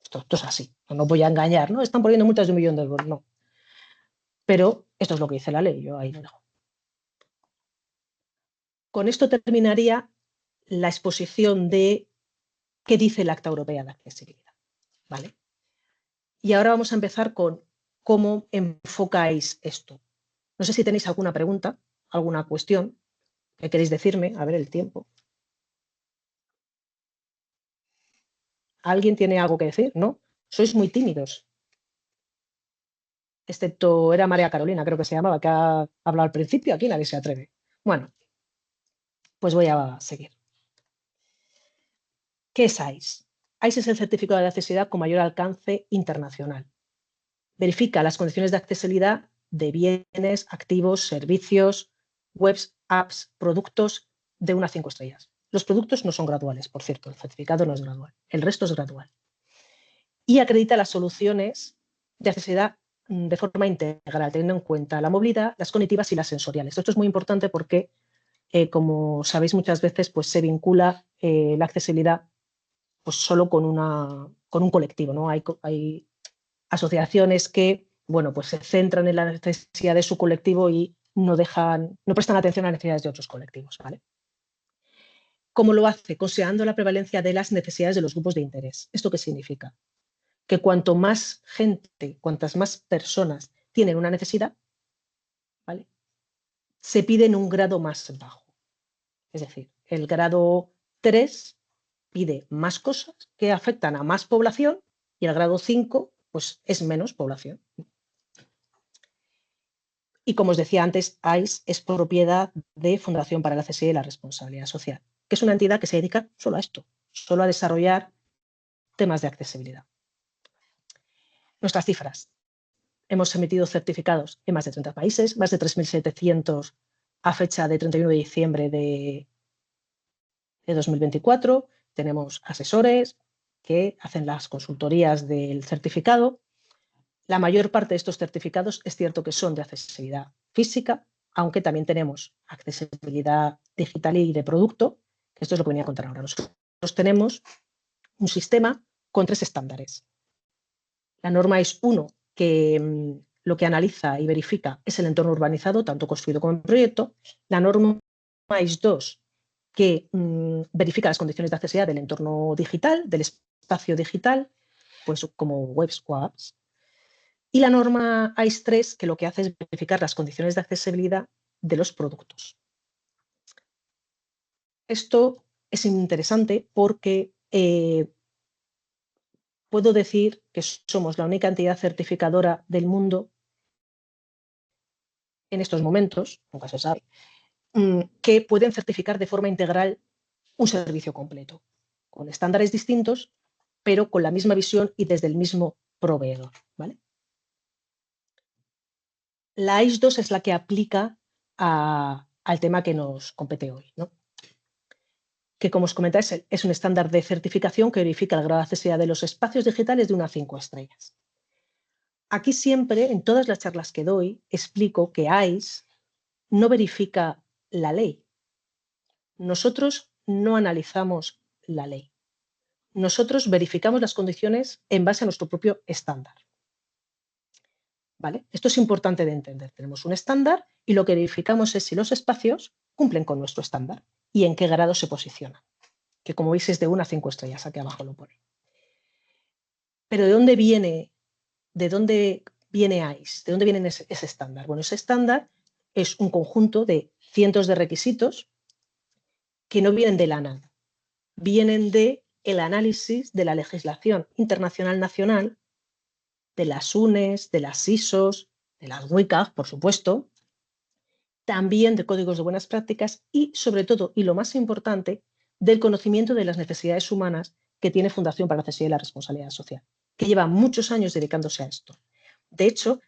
[SPEAKER 2] Esto es así, no voy a engañar, ¿no? Están poniendo multas de 1.000.000 de euros, no. Pero esto es lo que dice la ley, yo ahí lo dejo. Con esto terminaría la exposición de qué dice el Acta Europea de Accesibilidad, ¿vale? Y ahora vamos a empezar con cómo enfocáis esto. No sé si tenéis alguna pregunta, alguna cuestión que queréis decirme. A ver el tiempo. ¿Alguien tiene algo que decir? ¿No? Sois muy tímidos. excepto era María Carolina, creo que se llamaba, que ha hablado al principio, aquí nadie se atreve. Bueno, pues voy a seguir. ¿Qué es ICE? ICE es el certificado de accesibilidad con mayor alcance internacional. Verifica las condiciones de accesibilidad de bienes, activos, servicios, webs, apps, productos de 1 a 5 estrellas. Los productos no son graduales, por cierto, el certificado no es gradual, el resto es gradual. Y acredita las soluciones de accesibilidad de forma integral, teniendo en cuenta la movilidad, las cognitivas y las sensoriales. Esto es muy importante porque, como sabéis muchas veces, pues se vincula la accesibilidad pues solo con un colectivo, ¿no? Hay asociaciones que, bueno, pues se centran en la necesidad de su colectivo y no prestan atención a las necesidades de otros colectivos, ¿vale? ¿Cómo lo hace? Considerando la prevalencia de las necesidades de los grupos de interés. ¿Esto qué significa? Que cuanto más gente, cuantas más personas tienen una necesidad, ¿vale?, se pide en un grado más bajo. Es decir, el grado 3 pide más cosas que afectan a más población y el grado 5 pues, es menos población. Y como os decía antes, ICE es propiedad de Fundación para la Accesibilidad y la Responsabilidad Social, que es una entidad que se dedica solo a esto, solo a desarrollar temas de accesibilidad. Nuestras cifras. Hemos emitido certificados en más de 30 países, más de 3.700 a fecha de 31 de diciembre de 2024. Tenemos asesores que hacen las consultorías del certificado. La mayor parte de estos certificados es cierto que son de accesibilidad física, aunque también tenemos accesibilidad digital y de producto, que esto es lo que venía a contar ahora. Nosotros tenemos un sistema con 3 estándares. La norma IS 1, que lo que analiza y verifica es el entorno urbanizado, tanto construido como en proyecto. La norma IS 2, que verifica las condiciones de accesibilidad del entorno digital, del espacio digital, pues como webs o apps. Y la norma IS 3, que lo que hace es verificar las condiciones de accesibilidad de los productos. Esto es interesante porque puedo decir que somos la única entidad certificadora del mundo en estos momentos, nunca se sabe, que pueden certificar de forma integral un servicio completo, con estándares distintos, pero con la misma visión y desde el mismo proveedor, ¿vale? La IS 2 es la que aplica al tema que nos compete hoy, ¿no? Que, como os comentáis, es un estándar de certificación que verifica el grado de accesibilidad de los espacios digitales de 1 a 5 estrellas. Aquí siempre, en todas las charlas que doy, explico que ICE no verifica la ley. Nosotros no analizamos la ley. Nosotros verificamos las condiciones en base a nuestro propio estándar. ¿Vale? Esto es importante de entender. Tenemos un estándar y lo que verificamos es si los espacios cumplen con nuestro estándar y en qué grado se posicionan, que como veis es de 1 a 5 estrellas, aquí abajo lo pone. Pero ¿de dónde viene ICE? ¿De dónde viene ese estándar? Bueno, ese estándar es un conjunto de cientos de requisitos que no vienen de la nada, vienen del análisis de la legislación internacional nacional, de las UNES, de las ISOs, de las WCAG, por supuesto, también de códigos de buenas prácticas y, sobre todo, y lo más importante, del conocimiento de las necesidades humanas que tiene Fundación para la Accesibilidad y la Responsabilidad Social, que lleva muchos años dedicándose a esto. De hecho,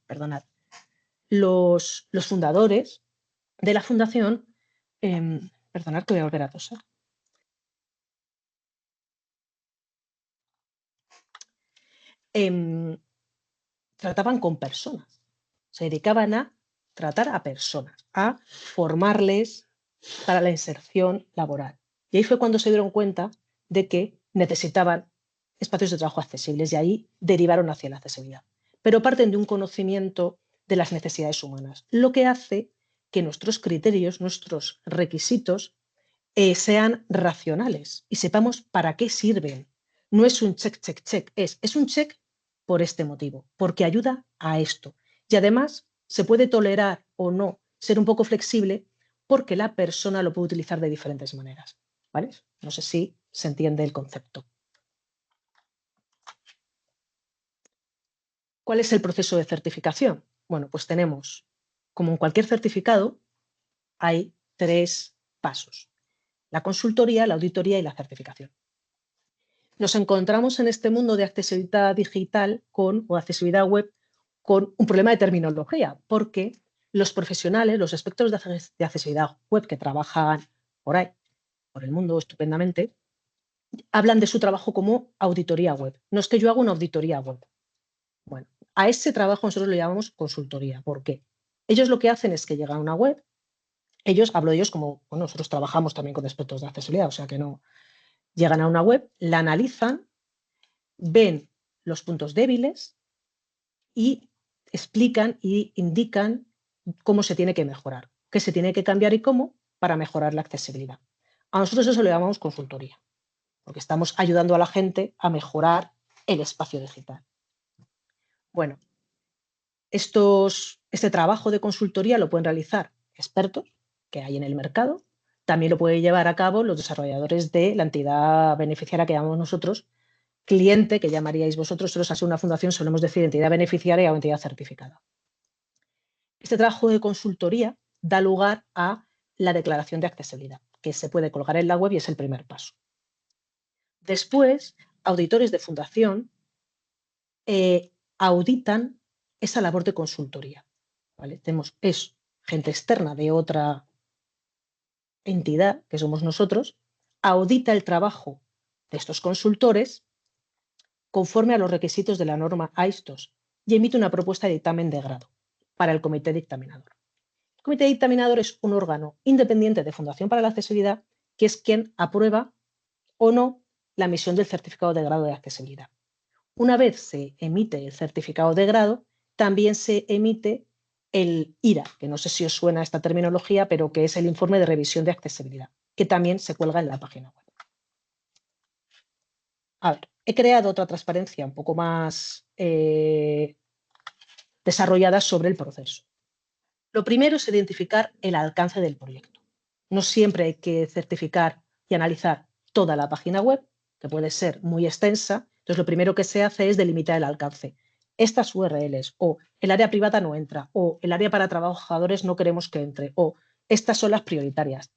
[SPEAKER 2] perdonad, los fundadores de la Fundación, perdonad que voy a volver a toser, trataban con personas, se dedicaban a tratar a personas, a formarles para la inserción laboral. Y ahí fue cuando se dieron cuenta de que necesitaban espacios de trabajo accesibles y ahí derivaron hacia la accesibilidad. Pero parten de un conocimiento de las necesidades humanas, lo que hace que nuestros criterios, nuestros requisitos sean racionales y sepamos para qué sirven. No es un check, check, check, es un check por este motivo, porque ayuda a esto. Y además se puede tolerar o no, ser un poco flexible, porque la persona lo puede utilizar de diferentes maneras. ¿Vale? No sé si se entiende el concepto. ¿Cuál es el proceso de certificación? Bueno, pues tenemos, como en cualquier certificado, hay 3 pasos: la consultoría, la auditoría y la certificación. Nos encontramos en este mundo de accesibilidad digital o accesibilidad web con un problema de terminología, porque los profesionales, los expertos de accesibilidad web que trabajan por ahí, por el mundo estupendamente, hablan de su trabajo como auditoría web. No es que yo haga una auditoría web. Bueno, a ese trabajo nosotros lo llamamos consultoría. ¿Por qué? Ellos lo que hacen es que llegan a una web, hablo de ellos como, bueno, nosotros trabajamos también con expertos de accesibilidad, o sea que no, llegan a una web, la analizan, ven los puntos débiles y explican y indican cómo se tiene que mejorar, qué se tiene que cambiar y cómo para mejorar la accesibilidad. A nosotros eso lo llamamos consultoría, porque estamos ayudando a la gente a mejorar el espacio digital. Bueno, este trabajo de consultoría lo pueden realizar expertos que hay en el mercado, también lo pueden llevar a cabo los desarrolladores de la entidad beneficiaria que llamamos nosotros, cliente, que llamaríais vosotros, al ser una fundación solemos decir entidad beneficiaria o entidad certificada. Este trabajo de consultoría da lugar a la declaración de accesibilidad, que se puede colgar en la web y es el primer paso. Después, auditores de fundación auditan esa labor de consultoría. ¿Vale? Es gente externa de otra entidad, que somos nosotros, audita el trabajo de estos consultores conforme a los requisitos de la norma AISTOS y emite una propuesta de dictamen de grado para el comité dictaminador. El comité dictaminador es un órgano independiente de Fundación para la Accesibilidad, que es quien aprueba o no la emisión del certificado de grado de accesibilidad. Una vez se emite el certificado de grado, también se emite el IRA, que no sé si os suena esta terminología, pero que es el informe de revisión de accesibilidad, que también se cuelga en la página web. A ver, he creado otra transparencia un poco más desarrollada sobre el proceso. Lo primero es identificar el alcance del proyecto. No siempre hay que certificar y analizar toda la página web, que puede ser muy extensa. Entonces, lo primero que se hace es delimitar el alcance. Estas URLs, o el área privada no entra, o el área para trabajadores no queremos que entre, o estas son las prioritarias.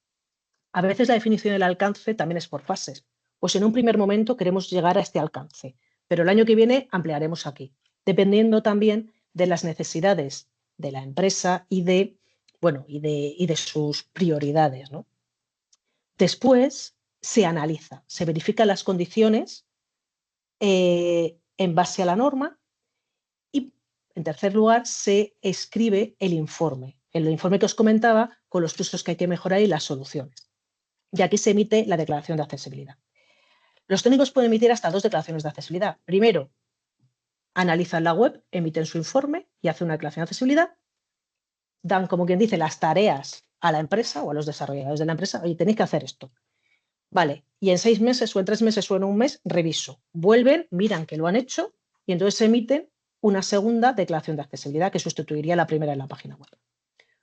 [SPEAKER 2] A veces la definición del alcance también es por fases. Pues en un primer momento queremos llegar a este alcance, pero el año que viene ampliaremos aquí, dependiendo también de las necesidades de la empresa y de sus prioridades, ¿no? Después se analiza, se verifican las condiciones en base a la norma y, en tercer lugar, se escribe el informe que os comentaba con los puntos que hay que mejorar y las soluciones. Y aquí se emite la declaración de accesibilidad. Los técnicos pueden emitir hasta 2 declaraciones de accesibilidad. Primero, analizan la web, emiten su informe y hacen una declaración de accesibilidad. Dan, como quien dice, las tareas a la empresa o a los desarrolladores de la empresa. Oye, tenéis que hacer esto. Vale, y en 6 meses o en 3 meses o en un mes reviso. Vuelven, miran que lo han hecho y entonces emiten una segunda declaración de accesibilidad que sustituiría la primera en la página web.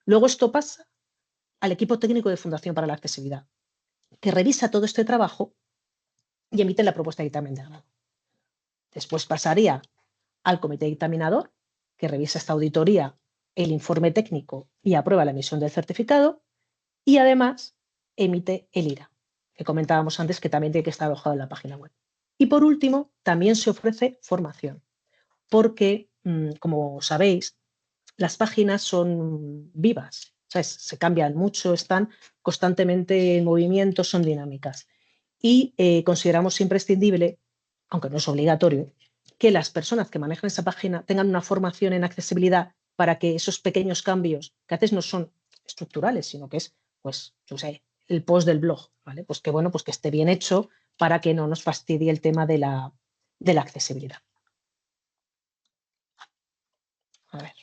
[SPEAKER 2] Luego esto pasa al equipo técnico de Fundación para la Accesibilidad, que revisa todo este trabajo y emite la propuesta de dictamen de grado. Después pasaría al comité dictaminador, que revisa esta auditoría, el informe técnico y aprueba la emisión del certificado, y además emite el IRA, que comentábamos antes que también tiene que estar alojado en la página web. Y por último, también se ofrece formación, porque, como sabéis, las páginas son vivas, ¿sabes? Se cambian mucho, están constantemente en movimiento, son dinámicas. Y consideramos imprescindible, aunque no es obligatorio, que las personas que manejan esa página tengan una formación en accesibilidad para que esos pequeños cambios, que a veces no son estructurales, sino que es, pues, yo sé, el post del blog, ¿vale? Pues que bueno, pues que esté bien hecho para que no nos fastidie el tema de la accesibilidad. A ver.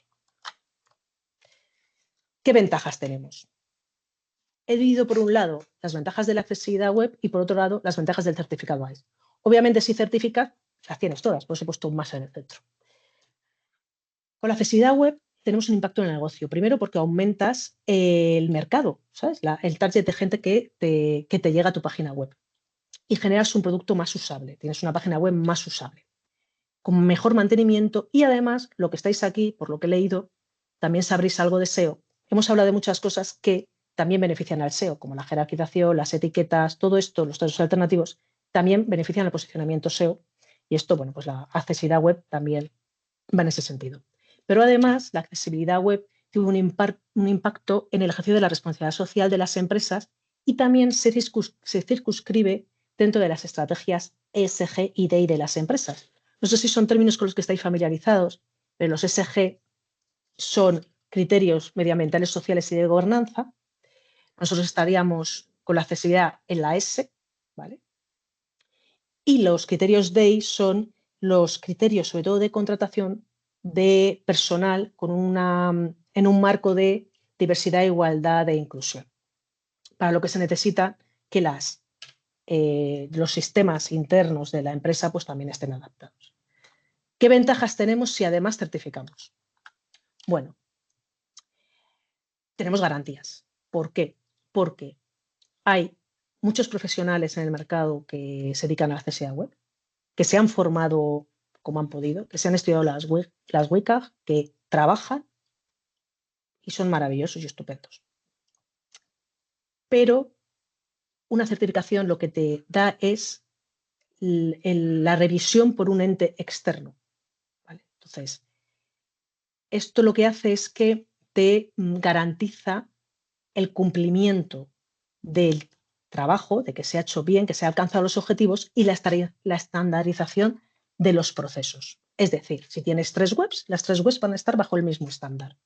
[SPEAKER 2] ¿Qué ventajas tenemos? He dividido por un lado las ventajas de la accesibilidad web y por otro lado las ventajas del certificado AIS. Obviamente, si certificas, las tienes todas, por eso he puesto más en el centro. Con la accesibilidad web tenemos un impacto en el negocio. Primero, porque aumentas el mercado, ¿sabes? El target de gente que te llega a tu página web y generas un producto más usable. Tienes una página web más usable. con mejor mantenimiento y además, lo que estáis aquí, por lo que he leído, también sabréis algo de SEO. Hemos hablado de muchas cosas que también benefician al SEO, como la jerarquización, las etiquetas, todo esto, los textos alternativos, también benefician al posicionamiento SEO. Y esto, bueno, pues la accesibilidad web también va en ese sentido. Pero además, la accesibilidad web tiene un impacto en el ejercicio de la responsabilidad social de las empresas y también se circunscribe dentro de las estrategias ESG y DI de las empresas. No sé si son términos con los que estáis familiarizados, pero los ESG son criterios medioambientales, sociales y de gobernanza. Nosotros estaríamos con la accesibilidad en la S, ¿vale? Y los criterios DEI son los criterios, sobre todo de contratación de personal en un marco de diversidad, igualdad e inclusión, para lo que se necesita que los sistemas internos de la empresa pues, también estén adaptados. ¿Qué ventajas tenemos si además certificamos? Bueno, tenemos garantías. ¿Por qué? Porque hay muchos profesionales en el mercado que se dedican a la accesibilidad web, que se han formado como han podido, que se han estudiado las WCAG, que trabajan y son maravillosos y estupendos. Pero una certificación lo que te da es la revisión por un ente externo, ¿vale? Entonces, esto lo que hace es que te garantiza el cumplimiento del trabajo, de que se ha hecho bien, que se han alcanzado los objetivos y la estandarización de los procesos. Es decir, si tienes 3 webs, las 3 webs van a estar bajo el mismo estándar.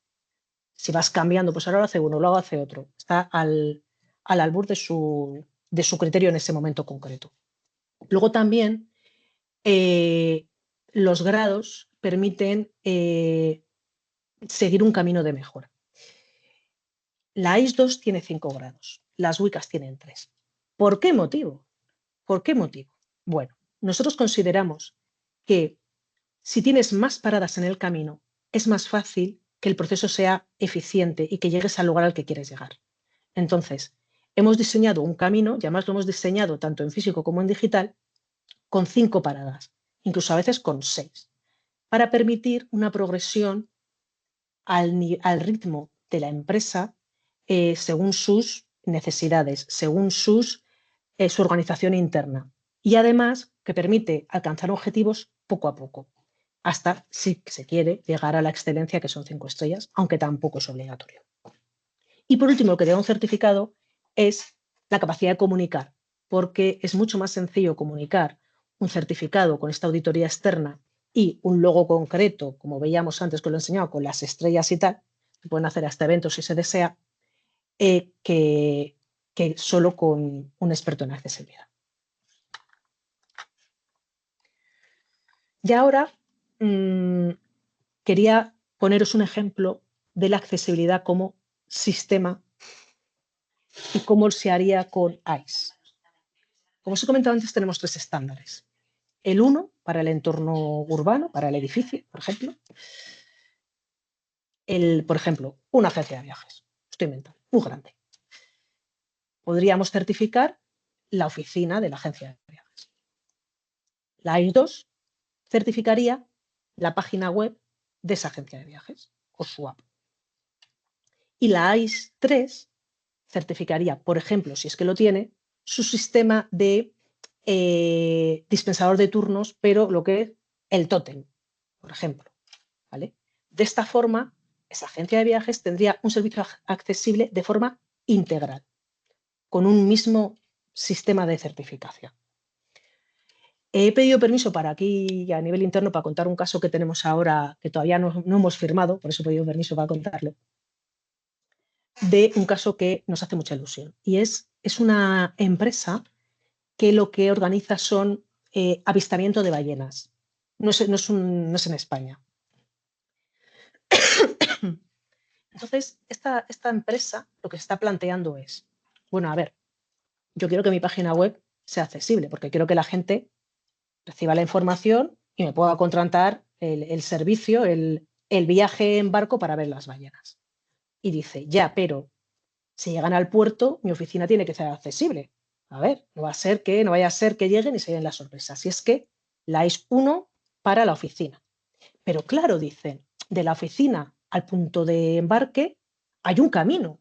[SPEAKER 2] Si vas cambiando, pues ahora lo hace uno, luego hace otro. Está al albur de su criterio en ese momento concreto. Luego también los grados permiten seguir un camino de mejora. La IS 2 tiene 5 grados, las WCAG tienen 3. ¿Por qué motivo? ¿Por qué motivo? Bueno, nosotros consideramos que si tienes más paradas en el camino, es más fácil que el proceso sea eficiente y que llegues al lugar al que quieres llegar. Entonces, hemos diseñado un camino, y además lo hemos diseñado tanto en físico como en digital, con 5 paradas, incluso a veces con 6, para permitir una progresión al ritmo de la empresa según sus necesidades, según su organización interna. Y además que permite alcanzar objetivos poco a poco, hasta, si se quiere, llegar a la excelencia, que son 5 estrellas, aunque tampoco es obligatorio. Y por último, lo que te da un certificado es la capacidad de comunicar, porque es mucho más sencillo comunicar un certificado con esta auditoría externa y un logo concreto, como veíamos antes que lo he enseñado, con las estrellas y tal, se pueden hacer hasta eventos si se desea, que solo con un experto en accesibilidad. Y ahora quería poneros un ejemplo de la accesibilidad como sistema y cómo se haría con ICE. Como os he comentado antes, tenemos 3 estándares. El 1 para el entorno urbano, para el edificio, por ejemplo. Por ejemplo, una agencia de viajes. Estoy inventando, muy grande. Podríamos certificar la oficina de la agencia de viajes. La IS 2 certificaría la página web de esa agencia de viajes o su app. Y la IS 3 certificaría, por ejemplo, si es que lo tiene, su sistema de dispensador de turnos, pero lo que es el tótem, por ejemplo, ¿vale? De esta forma, esa agencia de viajes tendría un servicio accesible de forma integral, con un mismo sistema de certificación. He pedido permiso para aquí, a nivel interno, para contar un caso que tenemos ahora, que todavía no hemos firmado, por eso he pedido permiso para contarlo, de un caso que nos hace mucha ilusión. Y es una empresa que lo que organiza son avistamiento de ballenas. No es en España. Entonces, esta empresa lo que se está planteando es, bueno, a ver, yo quiero que mi página web sea accesible, porque quiero que la gente reciba la información y me pueda contratar el servicio, el viaje en barco para ver las ballenas. Y dice, ya, pero si llegan al puerto, mi oficina tiene que ser accesible. A ver, no vaya a ser que lleguen y se den las sorpresas. Si es que la IS 1 para la oficina. Pero claro, dicen, de la oficina al punto de embarque hay un camino.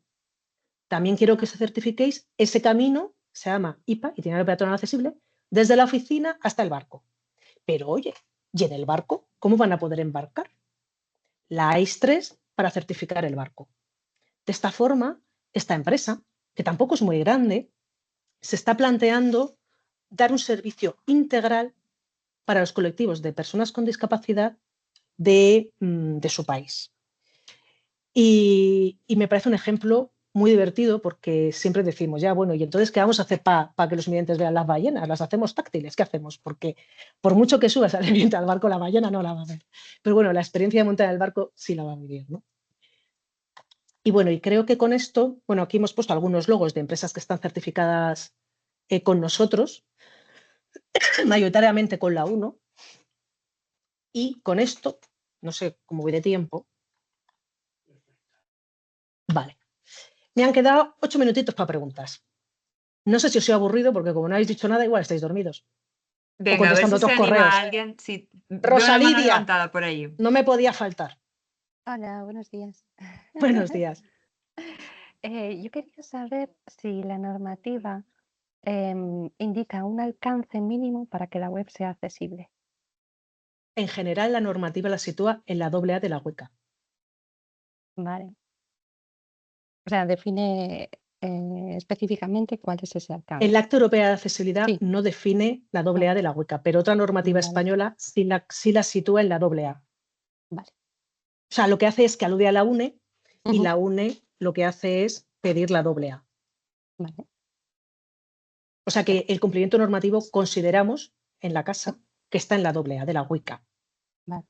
[SPEAKER 2] También quiero que se certifiquéis ese camino, se llama IPA, Itinerario Peatonal Accesible, desde la oficina hasta el barco. Pero oye, ¿y en el barco cómo van a poder embarcar? La AIS-3 para certificar el barco. De esta forma, esta empresa, que tampoco es muy grande, se está planteando dar un servicio integral para los colectivos de personas con discapacidad de su país. Y me parece un ejemplo muy divertido porque siempre decimos, ya bueno, ¿y entonces qué vamos a hacer para que los videntes vean las ballenas? ¿Las hacemos táctiles? ¿Qué hacemos? Porque por mucho que subas al vidente al barco, la ballena no la va a ver. Pero bueno, la experiencia de montar en el barco sí la va a vivir, ¿no? Y bueno, y creo que con esto, bueno, aquí hemos puesto algunos logos de empresas que están certificadas con nosotros, mayoritariamente con la 1, y con esto, no sé cómo voy de tiempo, vale. Me han quedado 8 minutitos para preguntas. No sé si os he aburrido porque como no habéis dicho nada, igual estáis dormidos.
[SPEAKER 1] Venga, a ver si
[SPEAKER 2] contestando
[SPEAKER 1] se
[SPEAKER 2] otros
[SPEAKER 1] anima
[SPEAKER 2] correos.
[SPEAKER 1] alguien. Sí, veo una
[SPEAKER 2] Rosa
[SPEAKER 1] mano
[SPEAKER 2] Lidia,
[SPEAKER 1] levantada por ahí.
[SPEAKER 2] no me podía faltar.
[SPEAKER 7] Hola, buenos días.
[SPEAKER 2] Buenos días.
[SPEAKER 7] Yo quería saber si la normativa indica un alcance mínimo para que la web sea accesible.
[SPEAKER 2] En general, la normativa la sitúa en la AA de la WCA.
[SPEAKER 7] Vale. O sea, define específicamente cuál es ese alcance.
[SPEAKER 2] El Acta Europea de Accesibilidad
[SPEAKER 7] Sí.
[SPEAKER 2] no define la AA de la WCA, pero otra normativa
[SPEAKER 7] Vale.
[SPEAKER 2] española sí la sitúa en la AA.
[SPEAKER 7] Vale.
[SPEAKER 2] O sea, lo que hace es que alude a la UNE y
[SPEAKER 7] Ujú.
[SPEAKER 2] la UNE lo que hace es pedir la AA.
[SPEAKER 7] Vale.
[SPEAKER 2] O sea que el cumplimiento normativo consideramos en la casa que está en la AA de la WCA.
[SPEAKER 7] Vale.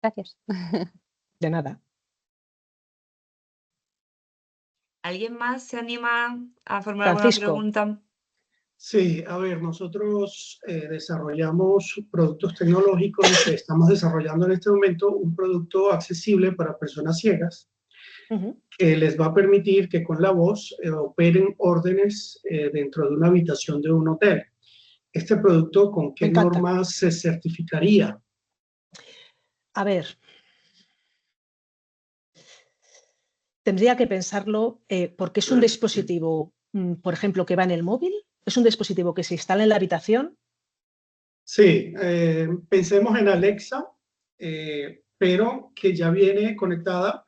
[SPEAKER 7] Gracias.
[SPEAKER 2] De nada.
[SPEAKER 1] ¿Alguien más se anima a formular alguna
[SPEAKER 2] Francisco.
[SPEAKER 1] pregunta?
[SPEAKER 8] Sí, a ver, nosotros desarrollamos productos tecnológicos, estamos desarrollando en este momento un producto accesible para personas ciegas que les va a permitir que con la voz operen órdenes dentro de una habitación de un hotel. ¿Este producto con qué normas se certificaría?
[SPEAKER 2] A ver, tendría que pensarlo porque es un dispositivo, por ejemplo, que va en el móvil, es un dispositivo que se instala en la habitación.
[SPEAKER 8] Sí, pensemos en Alexa, pero que ya viene conectada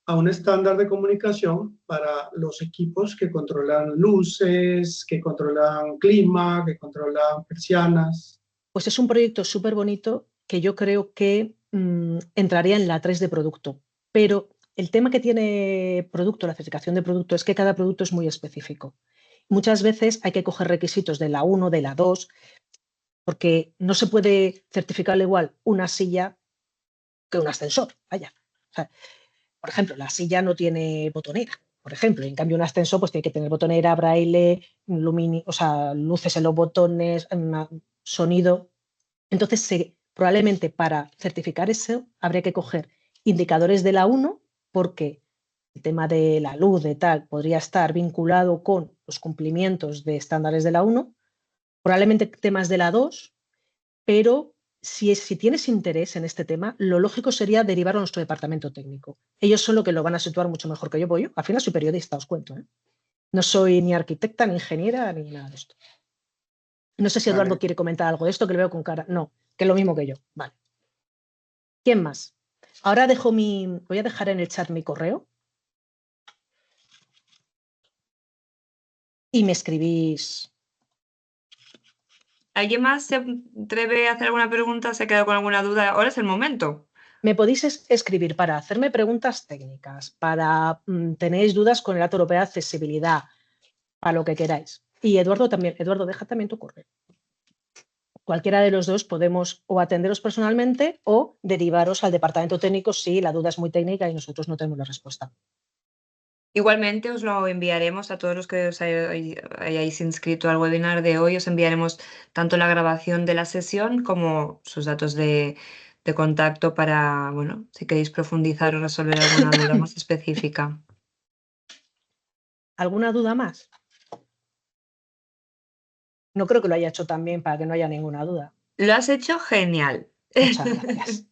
[SPEAKER 8] a un estándar de comunicación para los equipos que controlan luces, que controlan clima, que controlan persianas.
[SPEAKER 2] Pues es un proyecto súper bonito que yo creo que entraría en la 3 de producto, pero el tema que tiene producto, la certificación de producto, es que cada producto es muy específico. Muchas veces hay que coger requisitos de la 1, de la 2, porque no se puede certificar igual una silla que un ascensor. Vaya. O sea, por ejemplo, la silla no tiene botonera, por ejemplo, y en cambio un ascensor pues tiene que tener botonera, braille, o sea, luces en los botones, sonido. Entonces, probablemente para certificar eso habría que coger indicadores de la 1 porque el tema de la luz, de tal, podría estar vinculado con los cumplimientos de estándares de la 1, probablemente temas de la 2, pero si tienes interés en este tema, lo lógico sería derivarlo a nuestro departamento técnico. Ellos son los que lo van a situar mucho mejor que yo. Pues yo, al final soy periodista, os cuento. No soy ni arquitecta, ni ingeniera, ni nada de esto. No sé si Eduardo quiere comentar algo de esto, que le veo con cara. No, que es lo mismo que yo. Vale. ¿Quién más? Ahora voy a dejar en el chat mi correo. Y me escribís.
[SPEAKER 1] ¿Alguien más se atreve a hacer alguna pregunta? ¿Se ha quedado con alguna duda? Ahora es el momento.
[SPEAKER 2] Me podéis escribir para hacerme preguntas técnicas, para tenéis dudas con el Acta Europea de Accesibilidad, para lo que queráis. Y Eduardo también. Eduardo, deja también tu correo. Cualquiera de los dos podemos o atenderos personalmente o derivaros al departamento técnico si la duda es muy técnica y nosotros no tenemos la respuesta.
[SPEAKER 1] Igualmente os lo enviaremos a todos los que os hayáis inscrito al webinar de hoy. Os enviaremos tanto la grabación de la sesión como sus datos de contacto para, bueno, si queréis profundizar o resolver alguna duda más específica.
[SPEAKER 2] ¿Alguna duda más? no creo que lo haya hecho tan bien para que no haya ninguna duda.
[SPEAKER 1] Lo has hecho genial.
[SPEAKER 2] Muchas gracias.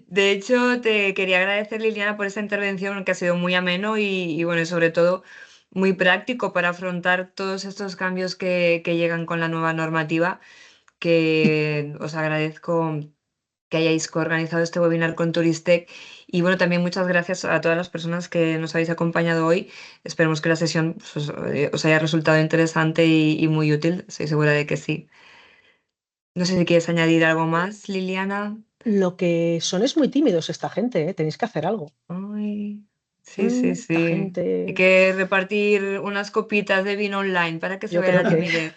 [SPEAKER 1] De hecho, te quería agradecer, Liliana, por esta intervención que ha sido muy ameno y bueno, y sobre todo muy práctico para afrontar todos estos cambios que llegan con la nueva normativa, que os agradezco que hayáis coorganizado este webinar con Turistec. Y bueno, también muchas gracias a todas las personas que nos habéis acompañado hoy. Esperemos que la sesión pues, os haya resultado interesante y muy útil. Estoy segura de que sí. No sé si quieres añadir algo más, Liliana.
[SPEAKER 2] Lo que son es muy tímidos esta gente, ¿eh? Tenéis que hacer algo.
[SPEAKER 1] Ay, sí, sí,
[SPEAKER 2] Esta
[SPEAKER 1] sí. Hay
[SPEAKER 2] gente,
[SPEAKER 1] que repartir unas copitas de vino online para que se
[SPEAKER 2] yo
[SPEAKER 1] vea la
[SPEAKER 2] creo que...
[SPEAKER 1] timidez.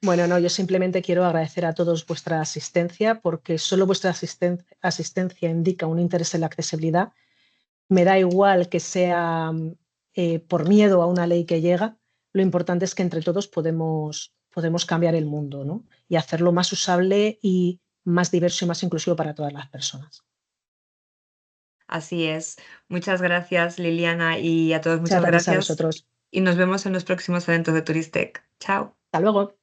[SPEAKER 2] Bueno, no, yo simplemente quiero agradecer a todos vuestra asistencia, porque solo vuestra asistencia indica un interés en la accesibilidad. Me da igual que sea por miedo a una ley que llega. Lo importante es que entre todos podemos cambiar el mundo, ¿no? Y hacerlo más usable y más diverso y más inclusivo para todas las personas.
[SPEAKER 1] Así es. Muchas gracias, Liliana, y a todos
[SPEAKER 2] Muchas
[SPEAKER 1] muchas
[SPEAKER 2] gracias a
[SPEAKER 1] gracias.
[SPEAKER 2] vosotros.
[SPEAKER 1] Y nos vemos en los próximos eventos de Turistec. Chao.
[SPEAKER 2] Hasta luego.